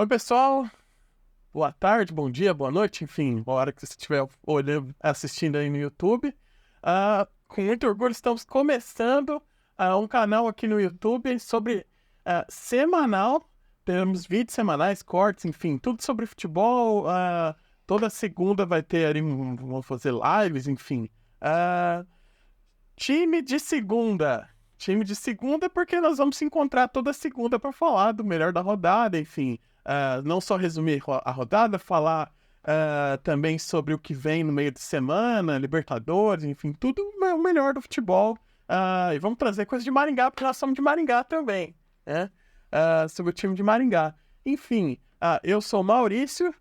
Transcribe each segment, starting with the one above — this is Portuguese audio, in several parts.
Oi, pessoal. Boa tarde, bom dia, boa noite, enfim, a hora que você estiver olhando, assistindo aí no YouTube. Com muito orgulho, estamos começando um canal aqui no YouTube sobre semanal. Temos vídeos semanais, cortes, enfim, tudo sobre futebol. Toda segunda vai ter ali, vamos fazer lives, enfim. Time de segunda. Time de segunda porque nós vamos se encontrar toda segunda para falar do melhor da rodada, enfim. Não só resumir a rodada, falar também sobre o que vem no meio de semana, Libertadores, enfim, tudo o melhor do futebol. E vamos trazer coisas de Maringá, porque nós somos de Maringá também, né? Sobre o time de Maringá. Enfim, eu sou o Maurício,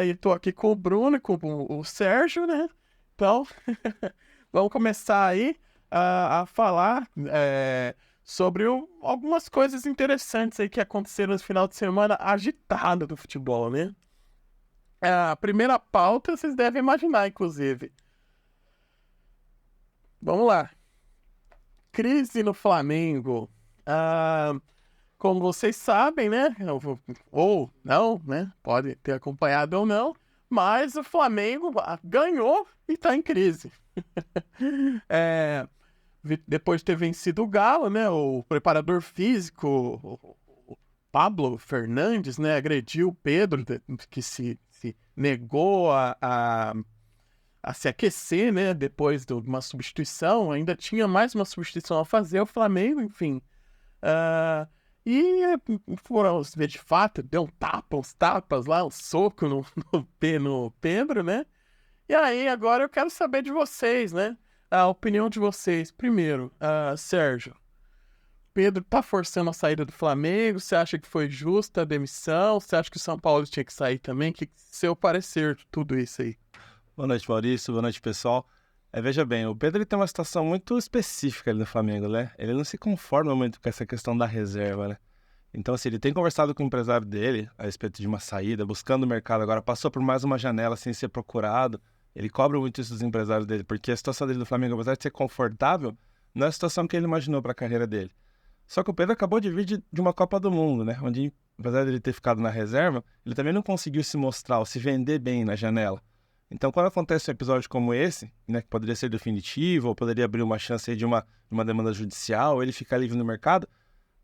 e estou aqui com o Bruno e com o Sérgio, né? Então, vamos começar aí a falar sobre algumas coisas interessantes aí que aconteceram no final de semana agitado do futebol, né? A primeira pauta vocês devem imaginar, inclusive. Vamos lá. Crise no Flamengo. Como vocês sabem, né? Ou não, né? Pode ter acompanhado ou não. Mas o Flamengo ganhou e tá em crise. Depois de ter vencido o Galo, né? O preparador físico, o Pablo Fernandes, né? Agrediu o Pedro, que se negou a se aquecer, né? Depois de uma substituição. Ainda tinha mais uma substituição a fazer. O Flamengo, enfim. E foram ver de fato, deu uns tapas lá, um soco no Pedro, né? E aí, agora eu quero saber de vocês, né? A opinião de vocês. Primeiro, Sérgio, Pedro tá forçando a saída do Flamengo? Você acha que foi justa a demissão? Você acha que o São Paulo tinha que sair também? Que seu parecer de tudo isso aí? Boa noite, Maurício. Boa noite, pessoal. Veja bem, o Pedro ele tem uma situação muito específica ali no Flamengo, né? Ele não se conforma muito com essa questão da reserva, né? Então, assim, ele tem conversado com o empresário dele a respeito de uma saída, buscando o mercado agora, passou por mais uma janela sem ser procurado. Ele cobra muito isso dos empresários dele, porque a situação dele no Flamengo, apesar de ser confortável, não é a situação que ele imaginou para a carreira dele. Só que o Pedro acabou de vir de uma Copa do Mundo, né? Onde, apesar de ele ter ficado na reserva, ele também não conseguiu se mostrar ou se vender bem na janela. Então, quando acontece um episódio como esse, né, que poderia ser definitivo, ou poderia abrir uma chance aí de uma demanda judicial, ou ele ficar livre no mercado,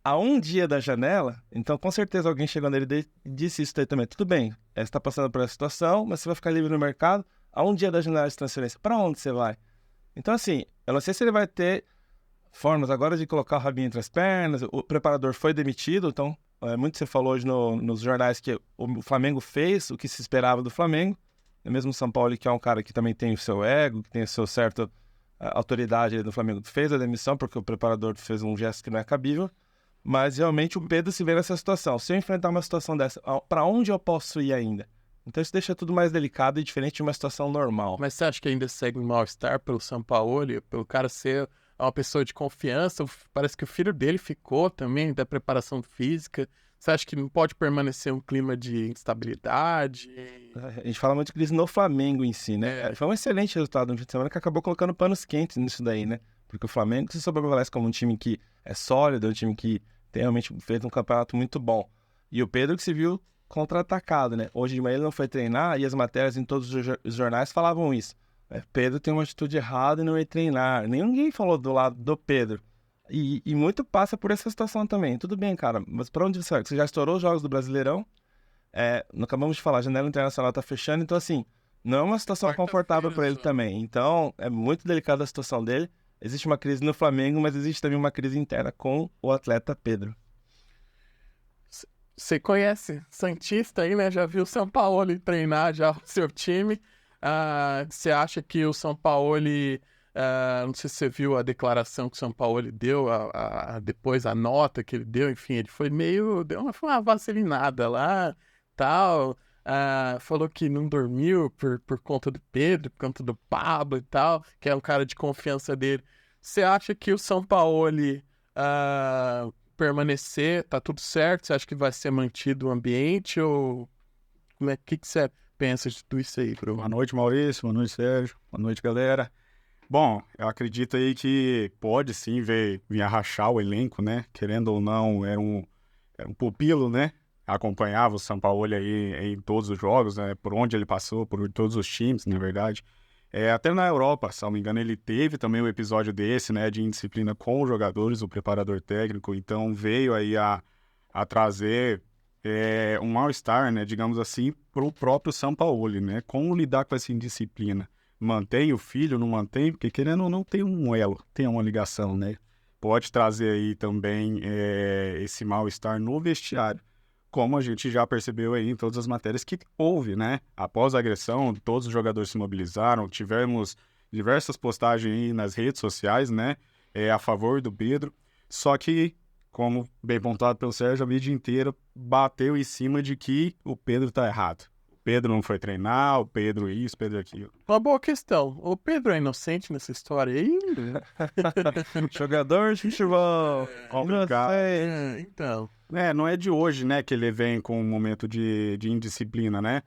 a um dia da janela, então com certeza alguém chegou nele e disse isso daí também. Tudo bem, você está passando por essa situação, mas você vai ficar livre no mercado a um dia da janela de transferência. Para onde você vai? Então, assim, eu não sei se ele vai ter formas agora de colocar o rabinho entre as pernas. O preparador foi demitido, então, muito você falou hoje nos jornais que o Flamengo fez o que se esperava do Flamengo. Mesmo o São Paulo, que é um cara que também tem o seu ego, que tem a sua certa autoridade do Flamengo, fez a demissão porque o preparador fez um gesto que não é cabível. Mas realmente o Pedro se vê nessa situação. Se eu enfrentar uma situação dessa, para onde eu posso ir ainda? Então isso deixa tudo mais delicado e diferente de uma situação normal. Mas você acha que ainda segue um mal-estar pelo Sampaoli, pelo cara ser uma pessoa de confiança? Parece que o filho dele ficou também da preparação física. Você acha que não pode permanecer um clima de instabilidade? A gente fala muito de crise no Flamengo em si, né? Foi um excelente resultado no fim de semana que acabou colocando panos quentes nisso daí, né? Porque o Flamengo se sobrevivesse como um time que é sólido, um time que tem realmente feito um campeonato muito bom. E o Pedro que se viu contra-atacado, né? Hoje de manhã ele não foi treinar e as matérias em todos os jornais falavam isso. Pedro tem uma atitude errada e não ia treinar. Ninguém falou do lado do Pedro. E muito passa por essa situação também. Tudo bem, cara, mas para onde você vai? Você já estourou os jogos do Brasileirão? Não acabamos de falar, a janela internacional tá fechando, então assim, não é uma situação confortável para ele também. Então, é muito delicada a situação dele. Existe uma crise no Flamengo, mas existe também uma crise interna com o atleta Pedro. Você conhece Santista aí, né? Já viu o São Paulo treinar já o seu time. Você acha que o São Paulo... não sei se você viu a declaração que o São Paulo deu, depois a nota que ele deu, enfim, ele foi deu uma vaselinada lá, tal, falou que não dormiu por conta do Pedro, por conta do Pablo e tal, que é um cara de confiança dele. Você acha que o São Paulo permanecer, tá tudo certo? Você acha que vai ser mantido o ambiente ou que você pensa de tudo isso aí, Bruno? Boa noite, Maurício. Boa noite, Sérgio. Boa noite, galera. Bom, eu acredito aí que pode sim vir a rachar o elenco, né? Querendo ou não, era um pupilo, né? acompanhava o Sampaoli aí em todos os jogos, né? Por onde ele passou, por todos os times, na verdade. Até na Europa, se não me engano, ele teve também um episódio desse, né? De indisciplina com os jogadores, o preparador técnico. Então veio aí a trazer um mal-estar, né? Digamos assim, para o próprio Sampaoli, né? Como lidar com essa indisciplina? Mantém o filho, não mantém? Porque querendo ou não tem um elo, tem uma ligação, né? Pode trazer aí também esse mal-estar no vestiário, como a gente já percebeu aí em todas as matérias que houve, né? Após a agressão, todos os jogadores se mobilizaram, tivemos diversas postagens aí nas redes sociais, né? A favor do Pedro, só que, como bem pontuado pelo Sérgio, a mídia inteira bateu em cima de que o Pedro tá errado. O Pedro não foi treinar, o Pedro isso, o Pedro aquilo. Uma boa questão. O Pedro é inocente nessa história aí? Jogador de futebol. Complicado. Então. Não é de hoje, né, que ele vem com um momento de indisciplina, né?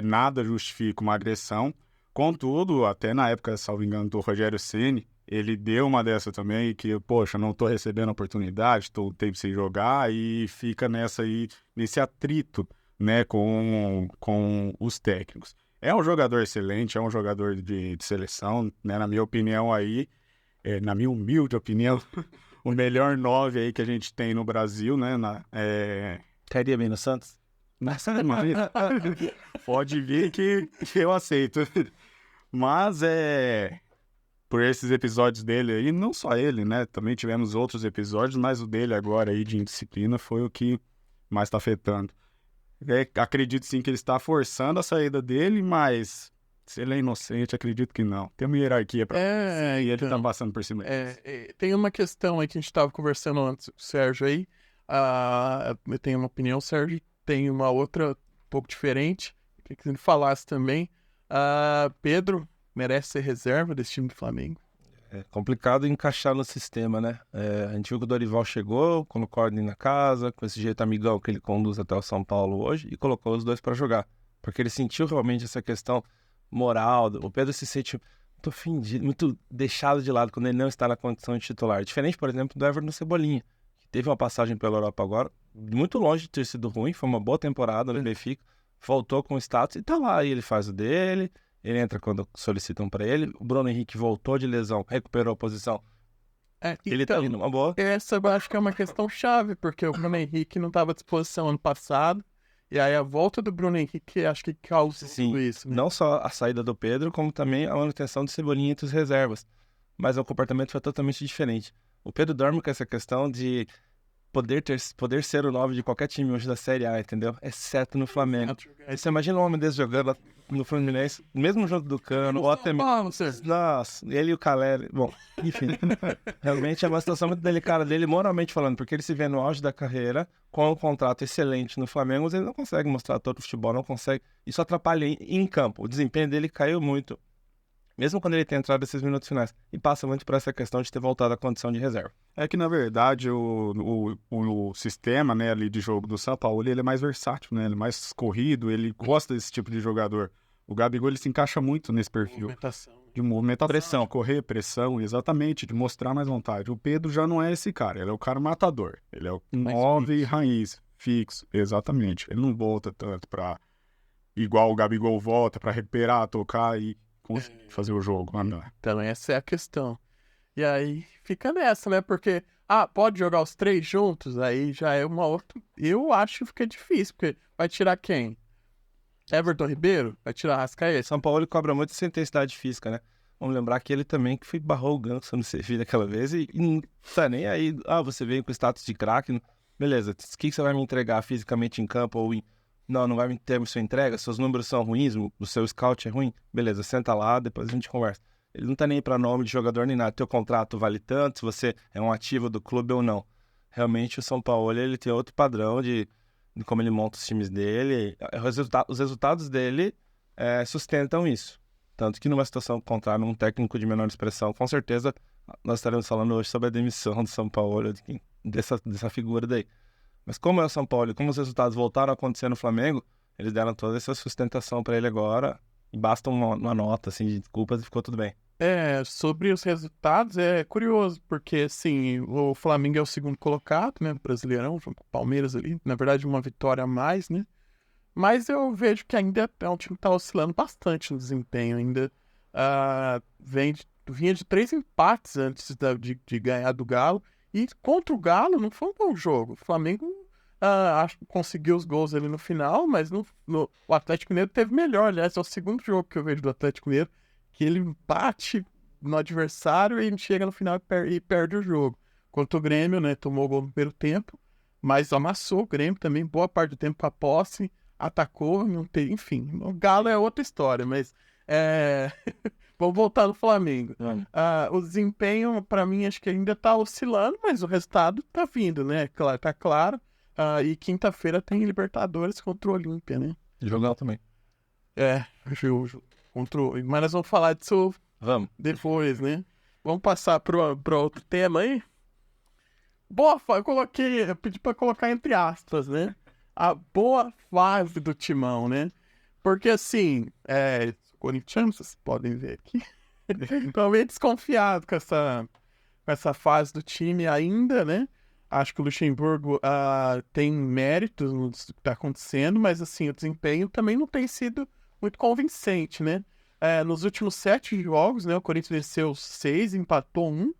Nada justifica uma agressão. Contudo, até na época, salvo engano, do Rogério Ceni, ele deu uma dessa também, que, poxa, não tô recebendo oportunidade, tô tempo sem jogar, e fica nessa aí, nesse atrito, né, com os técnicos. É um jogador excelente, é um jogador de seleção, né, na minha opinião aí, na minha humilde opinião, o melhor 9 aí que a gente tem no Brasil, né, Cairia bem no Santos? Nossa, pode vir que eu aceito. Mas por esses episódios dele aí, não só ele, né? Também tivemos outros episódios, mas o dele agora aí de indisciplina foi o que mais está afetando. Acredito sim que ele está forçando a saída dele, mas se ele é inocente, acredito que não. Tem uma hierarquia para e ele tá passando por cima disso. Tem uma questão aí que a gente estava conversando antes com o Sérgio aí. Eu tenho uma opinião, o Sérgio tem uma outra um pouco diferente. Queria que ele falasse também. Pedro merece ser reserva desse time do Flamengo? É complicado encaixar no sistema, né? A gente viu que o Dorival chegou, colocou ordem na casa, com esse jeito amigão que ele conduz até o São Paulo hoje, e colocou os dois para jogar. Porque ele sentiu realmente essa questão moral. O Pedro se sente muito ofendido, muito deixado de lado quando ele não está na condição de titular. Diferente, por exemplo, do Everton Cebolinha, que teve uma passagem pela Europa agora, muito longe de ter sido ruim, foi uma boa temporada no Benfica, voltou com status e tá lá, e ele faz o dele. Ele entra quando solicitam para ele. O Bruno Henrique voltou de lesão, recuperou a posição. Ele tá ali numa boa. Essa eu acho que é uma questão chave, porque o Bruno Henrique não estava à disposição ano passado. E aí a volta do Bruno Henrique acho que causa tudo isso. Né? Não só a saída do Pedro, como também a manutenção de Cebolinha entre os reservas. Mas o comportamento foi totalmente diferente. O Pedro dorme com essa questão de poder ser o 9 de qualquer time hoje da Série A, entendeu? Exceto no Flamengo. Aí você imagina um homem desse jogando no Fluminense, mesmo junto do Cano, ou até mesmo... Nossa, ele e o Caleri... Bom, enfim. Realmente é uma situação muito delicada dele, moralmente falando, porque ele se vê no auge da carreira, com um contrato excelente no Flamengo, mas ele não consegue mostrar todo o futebol, não consegue... Isso atrapalha em campo. O desempenho dele caiu muito, mesmo quando ele tem entrado nesses minutos finais. E passa muito por essa questão de ter voltado à condição de reserva. É que, na verdade, o sistema, né, ali de jogo do São Paulo, ele é mais versátil, né? Ele é mais corrido, ele gosta desse tipo de jogador. O Gabigol, ele se encaixa muito nesse perfil. De movimentação. Pressão. De correr, pressão, exatamente, de mostrar mais vontade. O Pedro já não é esse cara, ele é o cara matador. Ele é o 9 raiz, fixo, exatamente. Ele não volta tanto pra... Igual o Gabigol volta pra recuperar, tocar e conseguir fazer o jogo. Então essa é a questão. E aí fica nessa, né? Porque, pode jogar os três juntos? Aí já é uma outra... Eu acho que fica difícil, porque vai tirar quem? Everton Ribeiro? Vai tirar Arrascaeta? São Paulo cobra muito essa intensidade física, né? Vamos lembrar que ele também que barrou o Ganso no Sevilha aquela vez e não tá nem aí. Você veio com status de craque. Beleza, o que você vai me entregar fisicamente em campo ou em... Não vai me ter sua entrega, seus números são ruins, o seu scout é ruim. Beleza, senta lá, depois a gente conversa. Ele não tá nem pra nome de jogador nem nada. Teu contrato vale tanto, se você é um ativo do clube ou não. Realmente o São Paulo, ele tem outro padrão de como ele monta os times dele. Os resultados dele sustentam isso. Tanto que numa situação contrária, um técnico de menor expressão, com certeza nós estaremos falando hoje sobre a demissão do São Paulo, dessa figura daí. Mas como é o São Paulo e como os resultados voltaram a acontecer no Flamengo, eles deram toda essa sustentação para ele agora e basta uma nota assim, de desculpas e ficou tudo bem. Sobre os resultados, é curioso, porque, assim, o Flamengo é o segundo colocado, né, Brasileirão, junto com o Palmeiras ali, na verdade, uma vitória a mais, né, mas eu vejo que ainda é um time que tá oscilando bastante no desempenho, ainda vinha de 3 empates antes de ganhar do Galo, e contra o Galo não foi um bom jogo, o Flamengo acho que conseguiu os gols ali no final, mas o Atlético Mineiro teve melhor, aliás, é o segundo jogo que eu vejo do Atlético Mineiro, que ele bate no adversário e chega no final e perde o jogo. Contra o Grêmio, né, tomou o gol no primeiro tempo, mas amassou o Grêmio também, boa parte do tempo com a posse, atacou, não tem, enfim. O Galo é outra história, mas vamos voltar no Flamengo. O desempenho, para mim, acho que ainda tá oscilando, mas o resultado tá vindo, né? Tá claro. E quinta-feira tem Libertadores contra o Olímpia, né? Jogão também. Mas nós vamos falar disso Vamos. depois, né? Vamos passar para outro tema aí. Eu pedi para colocar entre aspas, né? A boa fase do Timão, né? Porque assim, corintianos, vocês podem ver aqui, estão meio desconfiado com essa fase do time ainda, né? Acho que o Luxemburgo tem méritos no que está acontecendo, mas assim, o desempenho também não tem sido muito convincente, né? Nos últimos 7 jogos, né, o Corinthians venceu 6, empatou 1.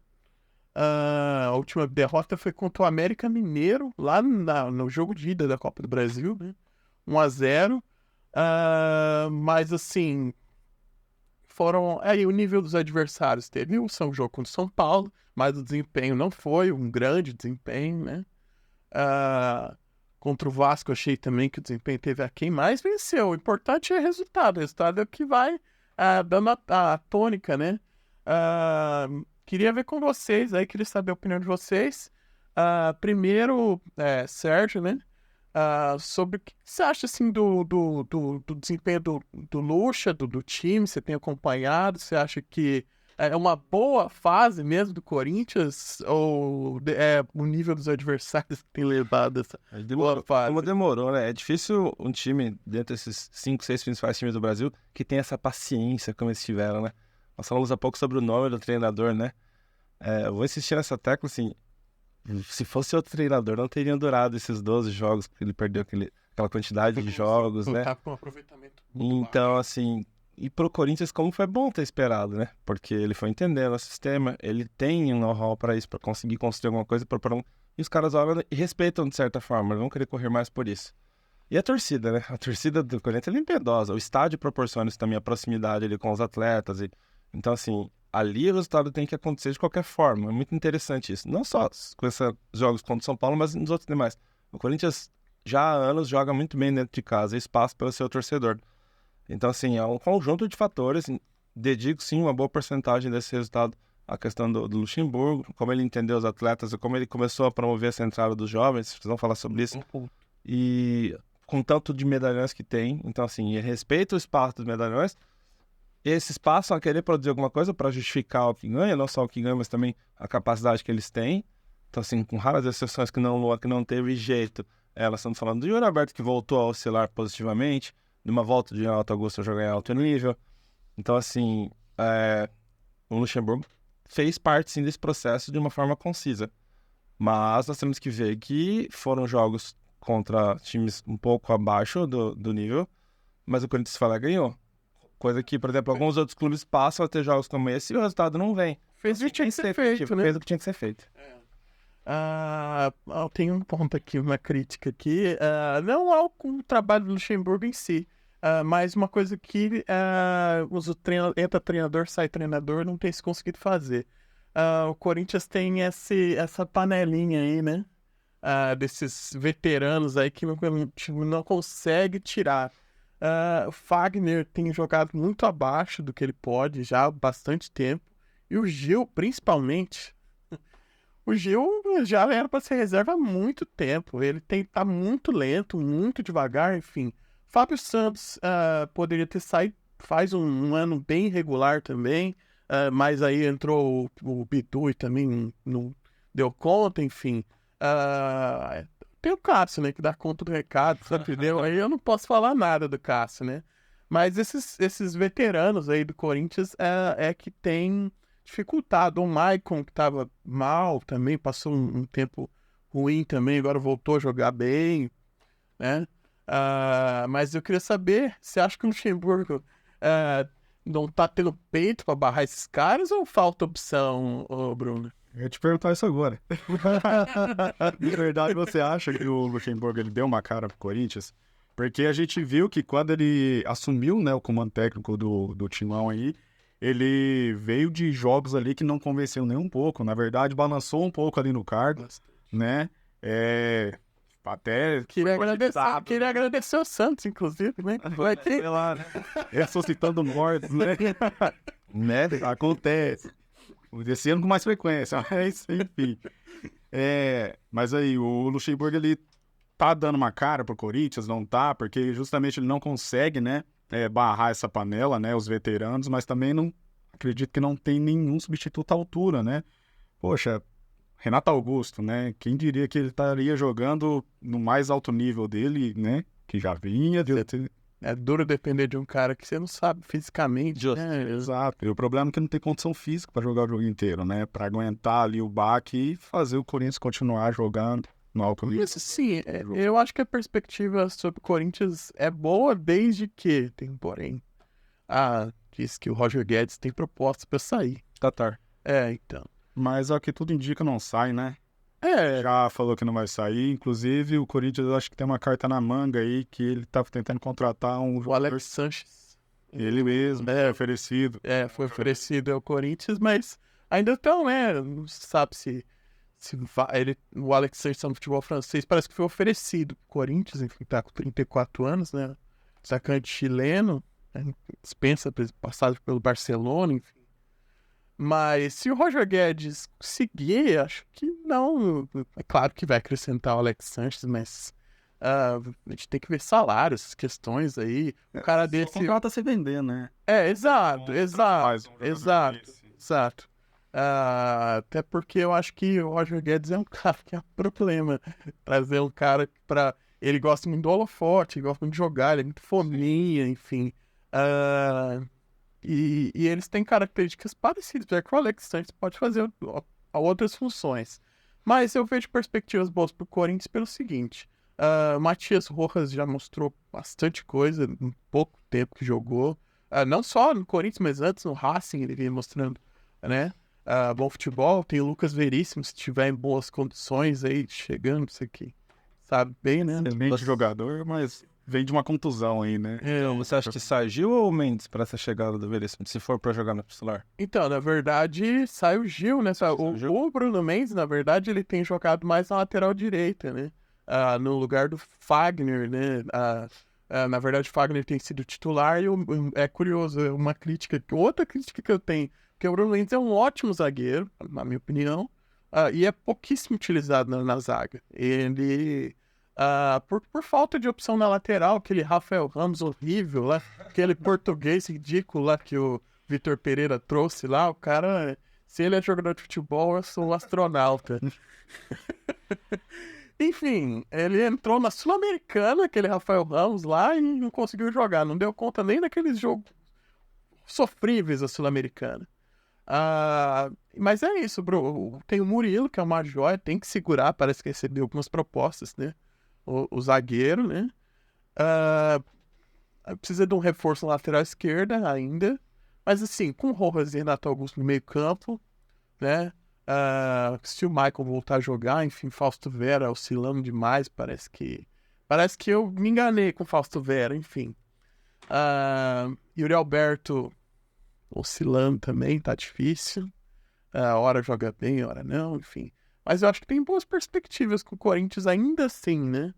A última derrota foi contra o América Mineiro, lá no jogo de ida da Copa do Brasil, né? 1-0. Mas assim, aí o nível dos adversários teve um jogo contra o São Paulo, mas o desempenho não foi um grande desempenho, né? Contra o Vasco, achei também que o desempenho teve aquém, mas venceu. O importante é o resultado é o que vai dando a tônica, né? Queria ver com vocês, aí queria saber a opinião de vocês. Primeiro, Sérgio, né? Sobre o que você acha assim do desempenho do Lucha, do time, você tem acompanhado, você acha que é uma boa fase mesmo do Corinthians, ou o nível dos adversários que tem levado essa boa fase? Como demorou, né? É difícil um time, dentro desses 5, 6 principais times do Brasil, que tem essa paciência como eles tiveram, né? Nós falamos há pouco sobre o nome do treinador, né? Eu vou insistir nessa tecla, assim, se fosse outro treinador, não teriam durado esses 12 jogos, porque ele perdeu aquela quantidade de jogos, né? Tá com um aproveitamento muito Então, baixo. assim, e pro Corinthians, como foi bom ter esperado, né? Porque ele foi entendendo o sistema, ele tem um know-how para isso, para conseguir construir alguma coisa, e os caras olham e respeitam de certa forma, não vão querer correr mais por isso. E a torcida, né? A torcida do Corinthians é impiedosa, o estádio proporciona isso também, a proximidade ali com os atletas, então, assim, ali o resultado tem que acontecer de qualquer forma. É muito interessante isso. Não só com esses jogos contra o São Paulo, mas nos outros demais. O Corinthians já há anos joga muito bem dentro de casa, espaço para o seu torcedor. Então, assim, é um conjunto de fatores. Dedico, sim, uma boa porcentagem desse resultado à questão do Luxemburgo, como ele entendeu os atletas, como ele começou a promover essa entrada dos jovens. Vocês vão falar sobre isso. E com tanto de medalhões que tem. Então, assim, ele respeita o espaço dos medalhões. Esses passam a querer produzir alguma coisa para justificar o que ganha, não só o que ganha, mas também a capacidade que eles têm. Então, assim, com raras exceções que não teve jeito, elas estão falando do Yuri Alberto, que voltou a oscilar positivamente, de uma volta de Alto Augusto a jogar em alto nível. Então, assim, o Luxemburgo fez parte, sim, desse processo de uma forma concisa. Mas nós temos que ver que foram jogos contra times um pouco abaixo do nível, mas o Corinthians foi lá e ganhou. Coisa que, por exemplo, alguns outros clubes passam a ter jogos como esse e o resultado não vem. Fez o que tinha que ser feito, né? Fez o que tinha que ser feito. Eu tenho um ponto aqui, uma crítica aqui. Não ao trabalho do Luxemburgo em si, mas uma coisa que entra treinador, sai treinador, não tem se conseguido fazer. O Corinthians tem essa panelinha aí, né? Desses veteranos aí que o time não consegue tirar. O Fagner tem jogado muito abaixo do que ele pode já há bastante tempo. E o Gil, principalmente. O Gil já era para ser reserva há muito tempo. Ele tá muito lento, muito devagar, enfim. Fábio Santos poderia ter saído, faz um ano bem regular também. Mas aí entrou o Bidu e também não deu conta, enfim. Tem o Cássio, né, que dá conta do recado, sabe? Aí eu não posso falar nada do Cássio, né? Mas esses veteranos aí do Corinthians é que tem dificultado. O Maicon, que tava mal também, passou um tempo ruim também, agora voltou a jogar bem, né? Mas eu queria saber, você acha que o Luxemburgo não tá tendo peito pra barrar esses caras ou falta opção, ô Bruno? Eu ia te perguntar isso agora. De verdade, você acha que o Luxemburgo ele deu uma cara pro Corinthians? Porque a gente viu que quando ele assumiu, né, o comando técnico do Timão aí, ele veio de jogos ali que não convenceu nem um pouco. Na verdade, balançou um pouco ali no cargo, né? Até Queria agradecer o Santos, inclusive, né? Vai ter... sei lá, né? Ressuscitando mortos, né? Né? Acontece. Esse ano com mais frequência, mas enfim. Mas aí, o Luxemburgo, ele tá dando uma cara pro Corinthians, não tá? Porque justamente ele não consegue, né, barrar essa panela, né, os veteranos, mas também não acredito que não tem nenhum substituto à altura, né? Poxa, Renato Augusto, né? Quem diria que ele estaria jogando no mais alto nível dele, né? Que já vinha. É duro depender de um cara que você não sabe fisicamente, né? Exato. E o problema é que não tem condição física para jogar o jogo inteiro, né? Para aguentar ali o baque e fazer o Corinthians continuar jogando no alto nível. Sim, eu acho que a perspectiva sobre o Corinthians é boa desde que tem, porém, diz que o Roger Guedes tem propostas para sair. Tatar. Então. Mas ao que tudo indica não sai, né? É. Já falou que não vai sair. Inclusive, o Corinthians eu acho que tem uma carta na manga aí que ele tá tentando contratar o Alex Sanches. Ele mesmo, foi oferecido. Foi oferecido ao Corinthians, mas ainda estão, né? Não se sabe se o Alex Sanches no futebol francês parece que foi oferecido pro Corinthians, enfim, tá com 34 anos, né? Atacante chileno, né? Dispensa passagem pelo Barcelona, enfim. Mas se o Roger Guedes seguir, acho que não. É claro que vai acrescentar o Alex Sanches, mas a gente tem que ver salários, questões aí. O cara desse. O contrato se vender, né? Exato. Exato. Até porque eu acho que o Roger Guedes é um cara que é problema. Trazer um cara pra. Ele gosta muito do holofote, ele gosta muito de jogar, ele é muito fominha, enfim. E eles têm características parecidas, já que o Alex Sanches pode fazer outras funções. Mas eu vejo perspectivas boas pro Corinthians pelo seguinte. Matias Rojas já mostrou bastante coisa em pouco tempo que jogou. Não só no Corinthians, mas antes no Racing ele vinha mostrando, né? Bom futebol. Tem o Lucas Veríssimo, se tiver em boas condições aí, chegando, isso aqui. Sabe bem, né? Excelente jogador, mas vem de uma contusão aí, né? Então, você acha que sai Gil ou Mendes para essa chegada do Veríssimo, se for para jogar no titular? Então, na verdade, sai o Gil, né? O Bruno Mendes, na verdade, ele tem jogado mais na lateral direita, né? No lugar do Fagner, né? Na verdade, o Fagner tem sido titular e é curioso, outra crítica que eu tenho, porque o Bruno Mendes é um ótimo zagueiro, na minha opinião, e é pouquíssimo utilizado na zaga. Ele, por falta de opção na lateral, aquele Rafael Ramos horrível lá, aquele português ridículo lá que o Vitor Pereira trouxe lá, o cara, se ele é jogador de futebol, eu sou um astronauta. Enfim, ele entrou na Sul-Americana, aquele Rafael Ramos lá, e não conseguiu jogar. Não deu conta nem daqueles jogos sofríveis da Sul-Americana. Mas é isso, bro. Tem o Murilo, que é uma joia, tem que segurar, parece que recebeu algumas propostas, né? O zagueiro, né? Precisa de um reforço na lateral esquerda ainda. Mas assim, com Rojas e Renato Augusto no meio campo, né? Se o Michael voltar a jogar, enfim, Fausto Vera oscilando demais, parece que eu me enganei com Fausto Vera, enfim. Yuri Alberto oscilando também, tá difícil. Hora joga bem, hora não, enfim. Mas eu acho que tem boas perspectivas com o Corinthians ainda assim, né?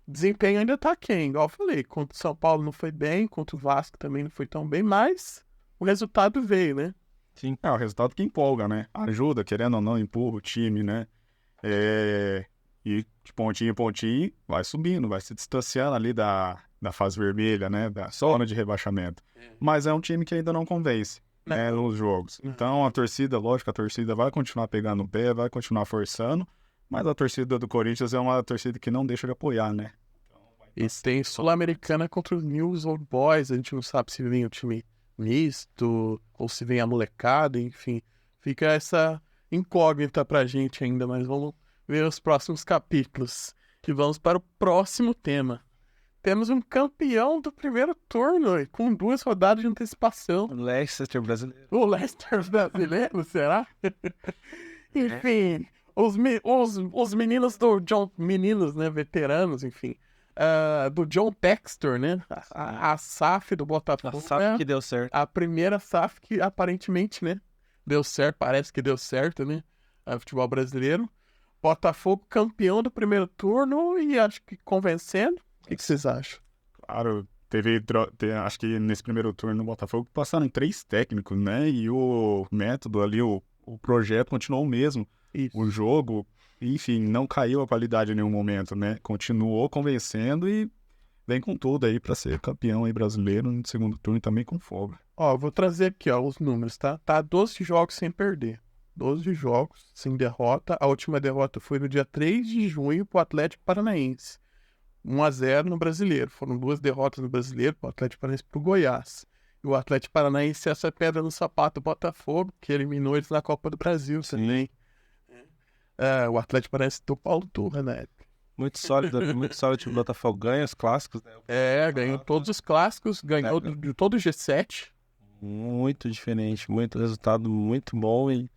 Desempenho ainda tá quem, igual eu falei, contra o São Paulo não foi bem, contra o Vasco também não foi tão bem, mas o resultado veio, né? Sim. O resultado que empolga, né? Ajuda, querendo ou não, empurra o time, né? E de pontinho em pontinho, vai subindo, vai se distanciando ali da fase vermelha, né? Da zona de rebaixamento. Mas é um time que ainda não convence, né? Nos jogos. Então, a torcida vai continuar pegando o pé, vai continuar forçando, mas a torcida do Corinthians é uma torcida que não deixa de apoiar, né? E tem Sul-Americana contra os News Old Boys. A gente não sabe se vem o time misto ou se vem a molecada, enfim. Fica essa incógnita pra gente ainda, mas vamos ver os próximos capítulos. E vamos para o próximo tema. Temos um campeão do primeiro turno, com 2 rodadas de antecipação. O Leicester brasileiro. O Leicester brasileiro, será? Enfim, os meninos do John... Meninos, né? Veteranos, enfim. Do John Textor, né? A SAF do Botafogo. A SAF que deu certo. A primeira SAF que aparentemente, né? Deu certo, parece que deu certo, né? Futebol brasileiro. Botafogo campeão do primeiro turno e acho que convencendo. O que vocês acham? Claro, acho que nesse primeiro turno no Botafogo passaram 3 técnicos, né? E o método ali, o projeto continuou o mesmo. Isso. O jogo, enfim, não caiu a qualidade em nenhum momento, né? Continuou convencendo e vem com tudo aí pra ser campeão aí brasileiro no segundo turno também com folga. Ó, vou trazer aqui, ó, os números, tá? Tá 12 jogos sem perder. 12 jogos sem derrota. A última derrota foi no dia 3 de junho pro Atlético Paranaense. 1-0 no Brasileiro. Foram 2 derrotas no Brasileiro, pro Atlético Paranaense e pro Goiás. E o Atlético Paranaense, essa pedra no sapato do Botafogo, que eliminou eles na Copa do Brasil também. O Atlético Paranaense do Paulo Turra, né? Muito sólido o Botafogo. Ganha os clássicos, né? Ganhou todos os clássicos, ganhou de todo o G7. Muito diferente, muito resultado muito bom e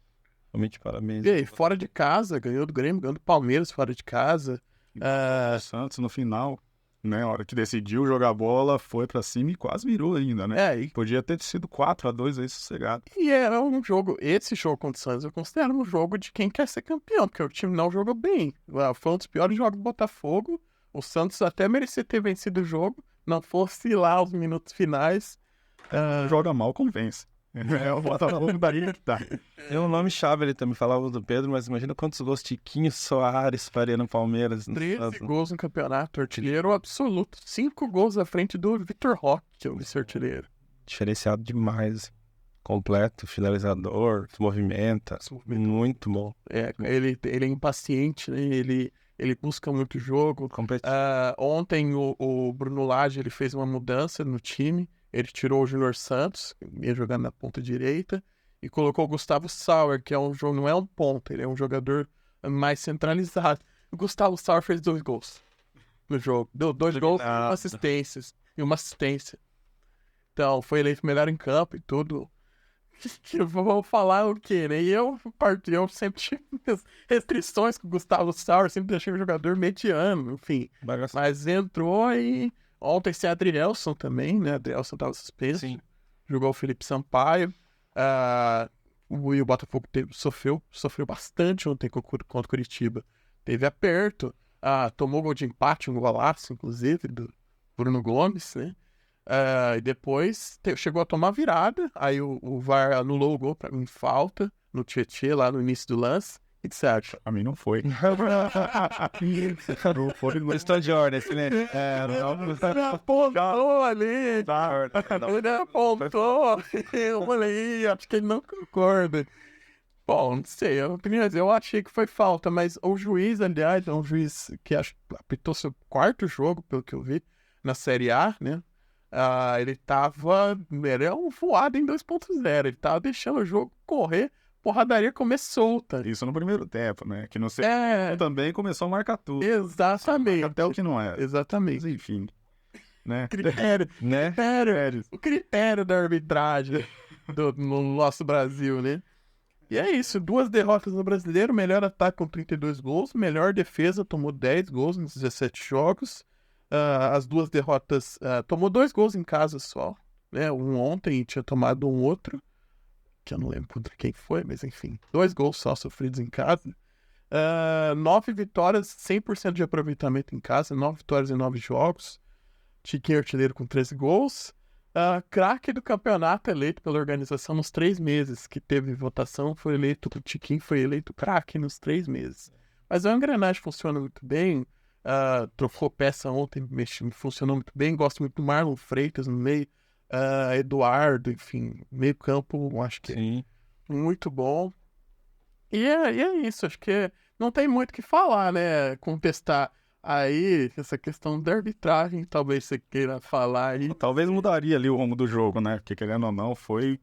realmente parabéns. E aí, fora de casa, ganhou do Grêmio, ganhou do Palmeiras fora de casa. O Santos no final, né? A hora que decidiu jogar bola, foi pra cima e quase virou ainda, né? Podia ter sido 4-2 aí sossegado. E era um jogo, esse jogo contra o Santos eu considero um jogo de quem quer ser campeão, porque o time não jogou bem. Foi um dos piores jogos do Botafogo. O Santos até merecia ter vencido o jogo, não fosse lá os minutos finais. Joga mal, convence. O Botafogo daria que tá. Tem um nome-chave ali também, falava do Pedro, mas imagina quantos gols Tiquinho Soares faria no Palmeiras. 13 gols no campeonato, artilheiro absoluto. 5 gols à frente do Vitor Roque, que é o vice-artilheiro. Diferenciado demais. Completo, finalizador, se movimenta. Muito bom. Ele é impaciente, né? Ele busca muito jogo. Ontem o Bruno Lage ele fez uma mudança no time. Ele tirou o Júnior Santos, que ia jogando na ponta direita, e colocou o Gustavo Sauer, que não é um ponta, ele é um jogador mais centralizado. O Gustavo Sauer fez 2 gols no jogo. Deu 2 gols e uma assistência. Então, foi eleito melhor em campo e tudo. Eu vou falar o quê, né? E eu sempre tive restrições com o Gustavo Sauer, sempre deixei o jogador mediano, enfim. Mas entrou e... Ontem sem Adrielson também, né? Adrielson estava suspenso. Sim. Jogou o Felipe Sampaio. O Botafogo sofreu bastante ontem contra o Curitiba. Teve aperto. Tomou gol de empate, um golaço, inclusive, do Bruno Gomes, né? E depois chegou a tomar virada. Aí o VAR anulou o gol pra mim, falta no Tietê, lá no início do lance. O que você acha? A mim não foi. Não foi questão de ordem, né? Ele apontou ali. Ele apontou. Eu falei, acho que ele não concorda. Bom, não sei, eu achei que foi falta, mas o juiz, aliás, é um juiz que acho que apitou seu 4º jogo, pelo que eu vi, na Série A, né? Ele é um voado em 2.0, ele tava deixando o jogo correr, porradaria comer solta. Isso no primeiro tempo, né? Que no segundo também começou a marcar tudo. Exatamente. Até o que não é. Exatamente. Mas enfim, né? O critério da arbitragem no nosso Brasil, né? E é isso, 2 derrotas no Brasileiro, melhor ataque com 32 gols, melhor defesa, tomou 10 gols nos 17 jogos. As 2 derrotas, tomou 2 gols em casa só, né? Um ontem e tinha tomado um outro, que eu não lembro contra quem foi, mas enfim, 2 gols só sofridos em casa. 9 vitórias, 100% de aproveitamento em casa, 9 vitórias em 9 jogos. Tiquinho artilheiro com 13 gols. Craque do campeonato eleito pela organização nos 3 meses que teve votação, o Tiquinho foi eleito craque nos 3 meses. Mas a engrenagem funciona muito bem, trocou peça ontem, funcionou muito bem, gosto muito do Marlon Freitas no meio, Eduardo, enfim, meio campo, acho que Sim. Muito bom. E é isso, acho que não tem muito o que falar, né? Contestar Aí, essa questão da arbitragem, talvez você queira falar aí. Talvez mudaria ali o rumo do jogo, né? Porque querendo ou não, foi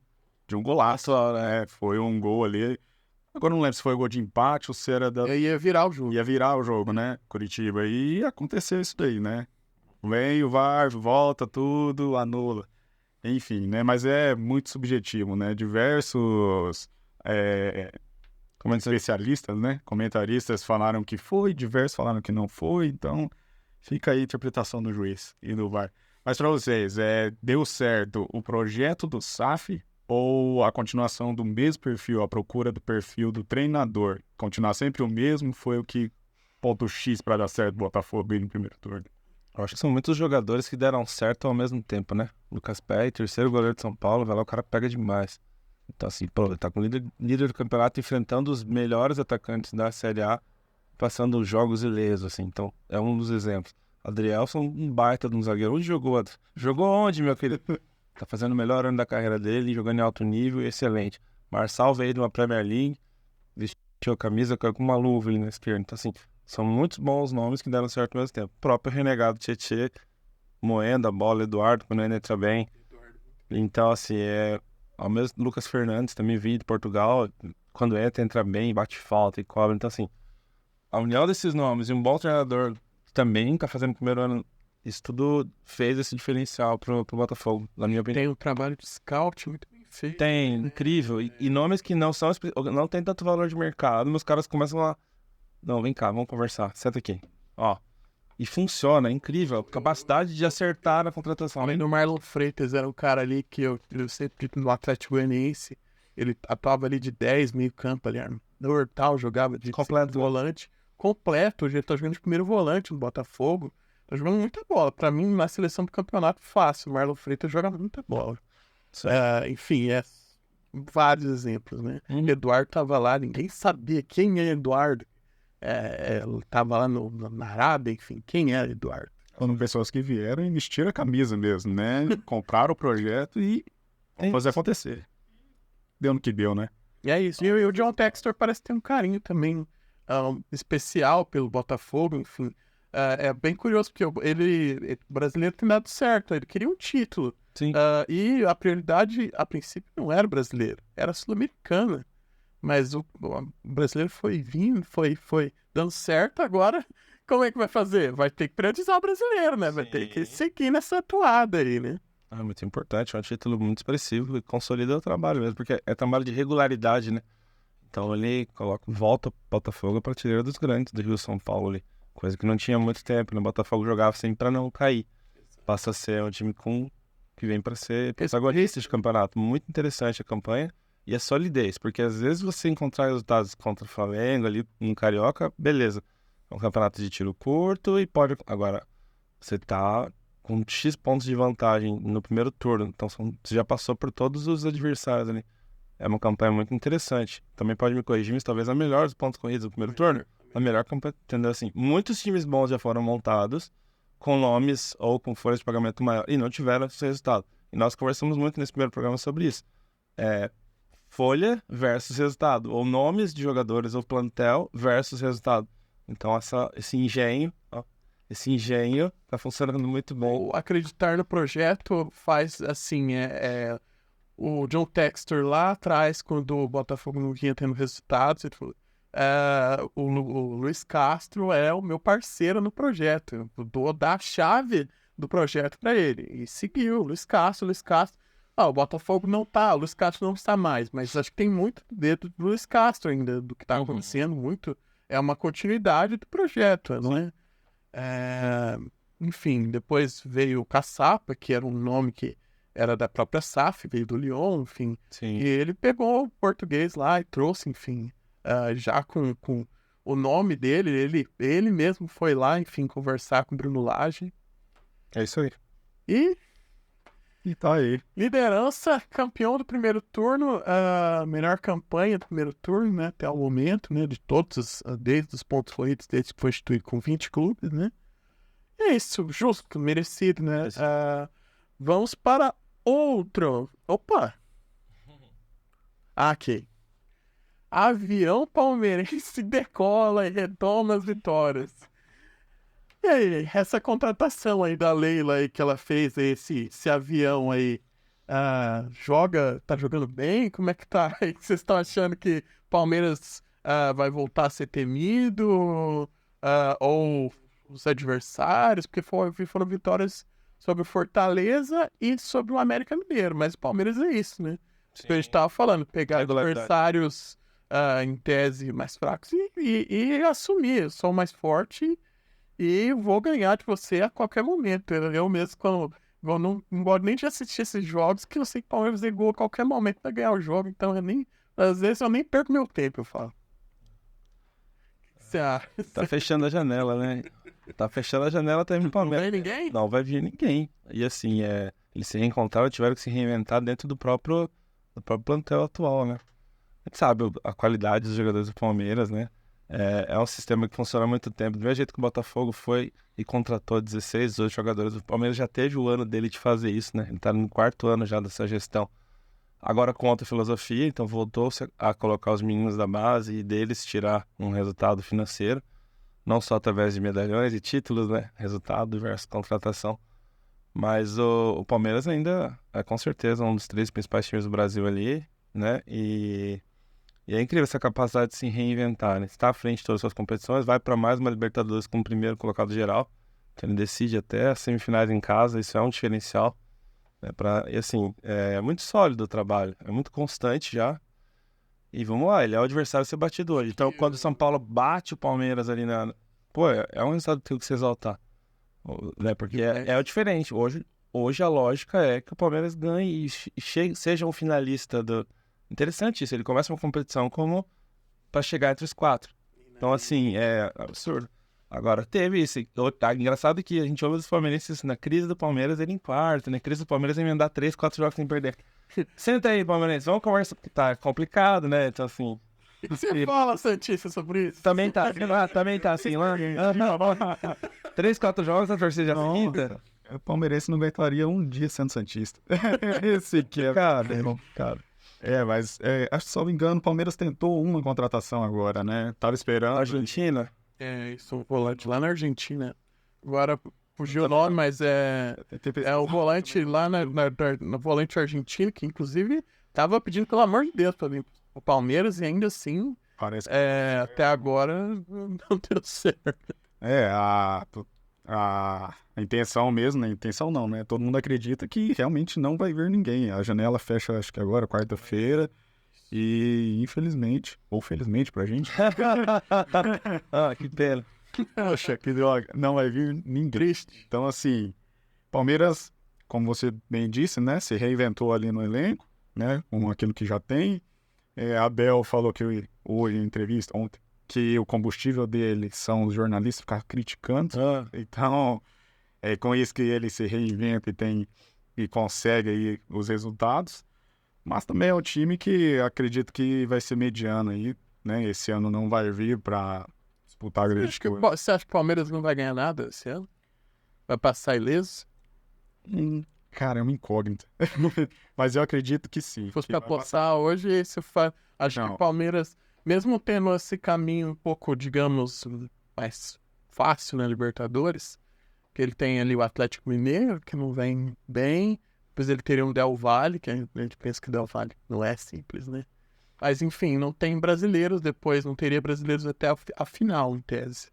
de um golaço, né? Foi um gol ali. Agora não lembro se foi gol de empate ou se era da... Ia virar o jogo. Ia virar o jogo, né? Curitiba. E aconteceu isso daí, né? Vem o VAR, volta tudo, anula. Enfim, né? Mas é muito subjetivo, né? Diversos especialistas, né? Comentaristas falaram que foi, diversos falaram que não foi. Então, fica aí a interpretação do juiz e do VAR. Mas para vocês, deu certo o projeto do SAF ou a continuação do mesmo perfil, a procura do perfil do treinador? Continuar sempre o mesmo foi o que ponto X para dar certo o Botafogo aí no primeiro turno? Eu acho que são muitos jogadores que deram certo ao mesmo tempo, né? Lucas Perry, terceiro goleiro de São Paulo, vai lá, o cara pega demais. Então, assim, pô, ele tá com o líder do campeonato enfrentando os melhores atacantes da Série A, passando jogos ilesos, assim. Então, é um dos exemplos. Adrielson, um baita de um zagueiro. Onde jogou? Jogou onde, meu querido? Tá fazendo o melhor ano da carreira dele, jogando em alto nível, excelente. Marçal veio de uma Premier League, vestiu a camisa com uma luva ali na esquerda. Então, assim, são muitos bons nomes que deram certo ao mesmo tempo. O próprio renegado Tietê, moendo a bola, Eduardo, quando ele entra bem. Então, assim, ao mesmo Lucas Fernandes também veio de Portugal, quando entra bem, bate falta e cobra. Então, assim, a união desses nomes e um bom treinador que também tá fazendo o primeiro ano, isso tudo fez esse diferencial pro Botafogo, na minha opinião. Tem um trabalho de scout muito bem feito. Tem, incrível. E nomes que não tem tanto valor de mercado, mas os caras começam a... Não, vem cá, vamos conversar, senta aqui. Ó, e funciona, é incrível. A capacidade de acertar na contratação. Além do Marlon Freitas, era um cara ali que eu sempre no Atlético Goianiense, ele atuava ali de 10, meio campo ali, no Hortal, jogava de Completo. volante, completo, hoje ele tá jogando de primeiro volante no Botafogo, tá jogando muita bola. Pra mim, na seleção do campeonato, fácil, o Marlon Freitas joga muita bola. Enfim, vários exemplos, né? Eduardo tava lá, ninguém sabia quem é Eduardo. Tava lá na Arábia, enfim, quem era Eduardo? Foram pessoas que vieram e vestiram a camisa mesmo, né? Compraram o projeto e vão fazer acontecer. Deu no que deu, né? E é isso. E o John Textor parece ter um carinho também especial pelo Botafogo, enfim. É bem curioso, porque o brasileiro tem dado certo, ele queria um título. Sim. E a prioridade, a princípio, não era brasileiro, era sul-americana. Mas o brasileiro foi vindo, foi dando certo, agora como é que vai fazer? Vai ter que priorizar o brasileiro, né? Vai ter que seguir nessa atuada aí, né? É muito importante, é um título muito expressivo e consolida o trabalho mesmo, porque é trabalho de regularidade, né? Então ele volta o Botafogo à prateleira dos grandes do Rio São Paulo ali, coisa que não tinha há muito tempo, né? O Botafogo jogava sempre para não cair. Passa a ser um time que vem para ser protagonista de campeonato. Muito interessante a campanha. E a solidez, porque às vezes você encontrar resultados contra o Flamengo ali no Carioca, beleza. É um campeonato de tiro curto e pode... Agora, você tá com X pontos de vantagem no primeiro turno, então você já passou por todos os adversários ali. É uma campanha muito interessante. Também pode me corrigir, mas talvez a melhor dos pontos corridos do primeiro turno. A melhor campanha, entendeu? Assim, muitos times bons já foram montados com nomes ou com folhas de pagamento maior e não tiveram esse resultado. E nós conversamos muito nesse primeiro programa sobre isso. Folha versus resultado, ou nomes de jogadores ou plantel versus resultado. Então esse engenho tá funcionando muito bem. O acreditar no projeto faz assim, o John Textor lá atrás, quando o Botafogo não vinha tendo resultados, ele falou, o Luiz Castro é o meu parceiro no projeto, eu vou dar a chave do projeto para ele, e seguiu, Luiz Castro, o Botafogo não tá, o Luiz Castro não está mais, mas acho que tem muito dedo do Luiz Castro ainda, do que tá acontecendo, muito, é uma continuidade do projeto, não é? Enfim, depois veio o Caçapa, que era um nome que era da própria SAF, veio do Lyon, enfim, Sim. e ele pegou o português lá e trouxe, enfim, já com o nome dele, ele mesmo foi lá, enfim, conversar com o Bruno Lage. É isso aí. E tá aí. Liderança, campeão do primeiro turno, melhor campanha do primeiro turno, né, até o momento, né, de todos, desde os pontos corridos, desde que foi instituído com 20 clubes, né. É isso, justo, merecido, né. Vamos para outro. Opa! Aqui. Avião palmeirense decola e retoma as vitórias. E aí, essa contratação aí da Leila aí que ela fez, esse avião aí, tá jogando bem? Como é que tá aí? Vocês estão achando que Palmeiras vai voltar a ser temido? Ou os adversários? Porque foram vitórias sobre o Fortaleza e sobre o América Mineiro, mas o Palmeiras é isso, né? Que a gente tava falando, pegar Regularidade. adversários em tese mais fracos e assumir, eu sou o mais forte e vou ganhar de você a qualquer momento. Eu mesmo, quando eu não gosto nem de assistir esses jogos, que eu sei que o Palmeiras é gol a qualquer momento pra ganhar o jogo, então às vezes eu nem perco meu tempo, eu falo. Tá fechando a janela, né? Tá fechando a janela, tá indo Não Palmeiras. vem ninguém? Não vai vir ninguém. E assim, eles se reencontraram, tiveram que se reinventar dentro do próprio plantel atual, né? A gente sabe a qualidade dos jogadores do Palmeiras, né? É um sistema que funciona há muito tempo. Do mesmo jeito que o Botafogo foi e contratou 16, 18 jogadores, o Palmeiras já teve o ano dele de fazer isso, né? Ele tá no 4º ano já dessa gestão. Agora com outra filosofia, então voltou-se a colocar os meninos da base e deles tirar um resultado financeiro, não só através de medalhões e títulos, né? Resultado versus contratação. Mas o Palmeiras ainda é com certeza um dos 3 principais times do Brasil ali, né? E é incrível essa capacidade de se reinventar, né? Está à frente de todas as suas competições, vai para mais uma Libertadores como primeiro colocado geral, então ele decide até as semifinais em casa, isso é um diferencial. E assim, é muito sólido o trabalho, é muito constante já. E vamos lá, ele é o adversário a ser batido hoje. Então, quando o São Paulo bate o Palmeiras ali Pô, é um resultado que tem que se exaltar. Né? Porque é o diferente. Hoje a lógica é que o Palmeiras ganhe e seja um finalista do. Interessante isso, ele começa uma competição como para chegar entre os 4. Então, assim, é absurdo. Agora, teve isso. Engraçado que a gente ouve os palmeirenses na crise do Palmeiras, ele em quarto, na crise do Palmeiras, emendar 3, 4 jogos sem perder. Senta aí, palmeirense, vamos conversar, porque tá complicado, né? Então, assim. O que você fala, Santista, sobre isso? Também tá assim lá. 3, 4 jogos, a torcida já finita. O palmeirense não aguentaria um dia sendo santista. Esse que é. Cara. Mas acho que, se não me engano, o Palmeiras tentou uma contratação agora, né? Tava esperando. Argentina? Isso, um volante lá na Argentina. Agora fugiu o nome, mas é o volante lá no volante argentino, que inclusive tava pedindo, pelo amor de Deus, pra vir o Palmeiras, e ainda assim, Parece até agora não deu certo. A intenção mesmo, né? Intenção não, né? Todo mundo acredita que realmente não vai vir ninguém. A janela fecha, acho que agora, quarta-feira. E infelizmente, ou felizmente pra gente, Que pena. poxa, que droga, não vai vir ninguém. Triste. Então, assim, Palmeiras, como você bem disse, né? Se reinventou ali no elenco, né? Com aquilo que já tem. Abel falou que hoje, em entrevista, ontem, que o combustível dele são os jornalistas ficar criticando. Então, é com isso que ele se reinventa e consegue aí os resultados. Mas também é um time que acredito que vai ser mediano aí, né? Esse ano não vai vir para disputar a grande coisa. Você acha que o Palmeiras não vai ganhar nada esse ano? Vai passar ileso? Cara, é uma incógnita. Mas eu acredito que sim. Se fosse que pra vai passar. postar hoje, acho que Não. o Palmeiras, mesmo tendo esse caminho um pouco, digamos, mais fácil na Libertadores, que ele tem ali o Atlético Mineiro, que não vem bem, depois ele teria um Del Valle, que a gente pensa que o Del Valle não é simples, né? Mas enfim, não tem brasileiros depois, não teria brasileiros até a final, em tese,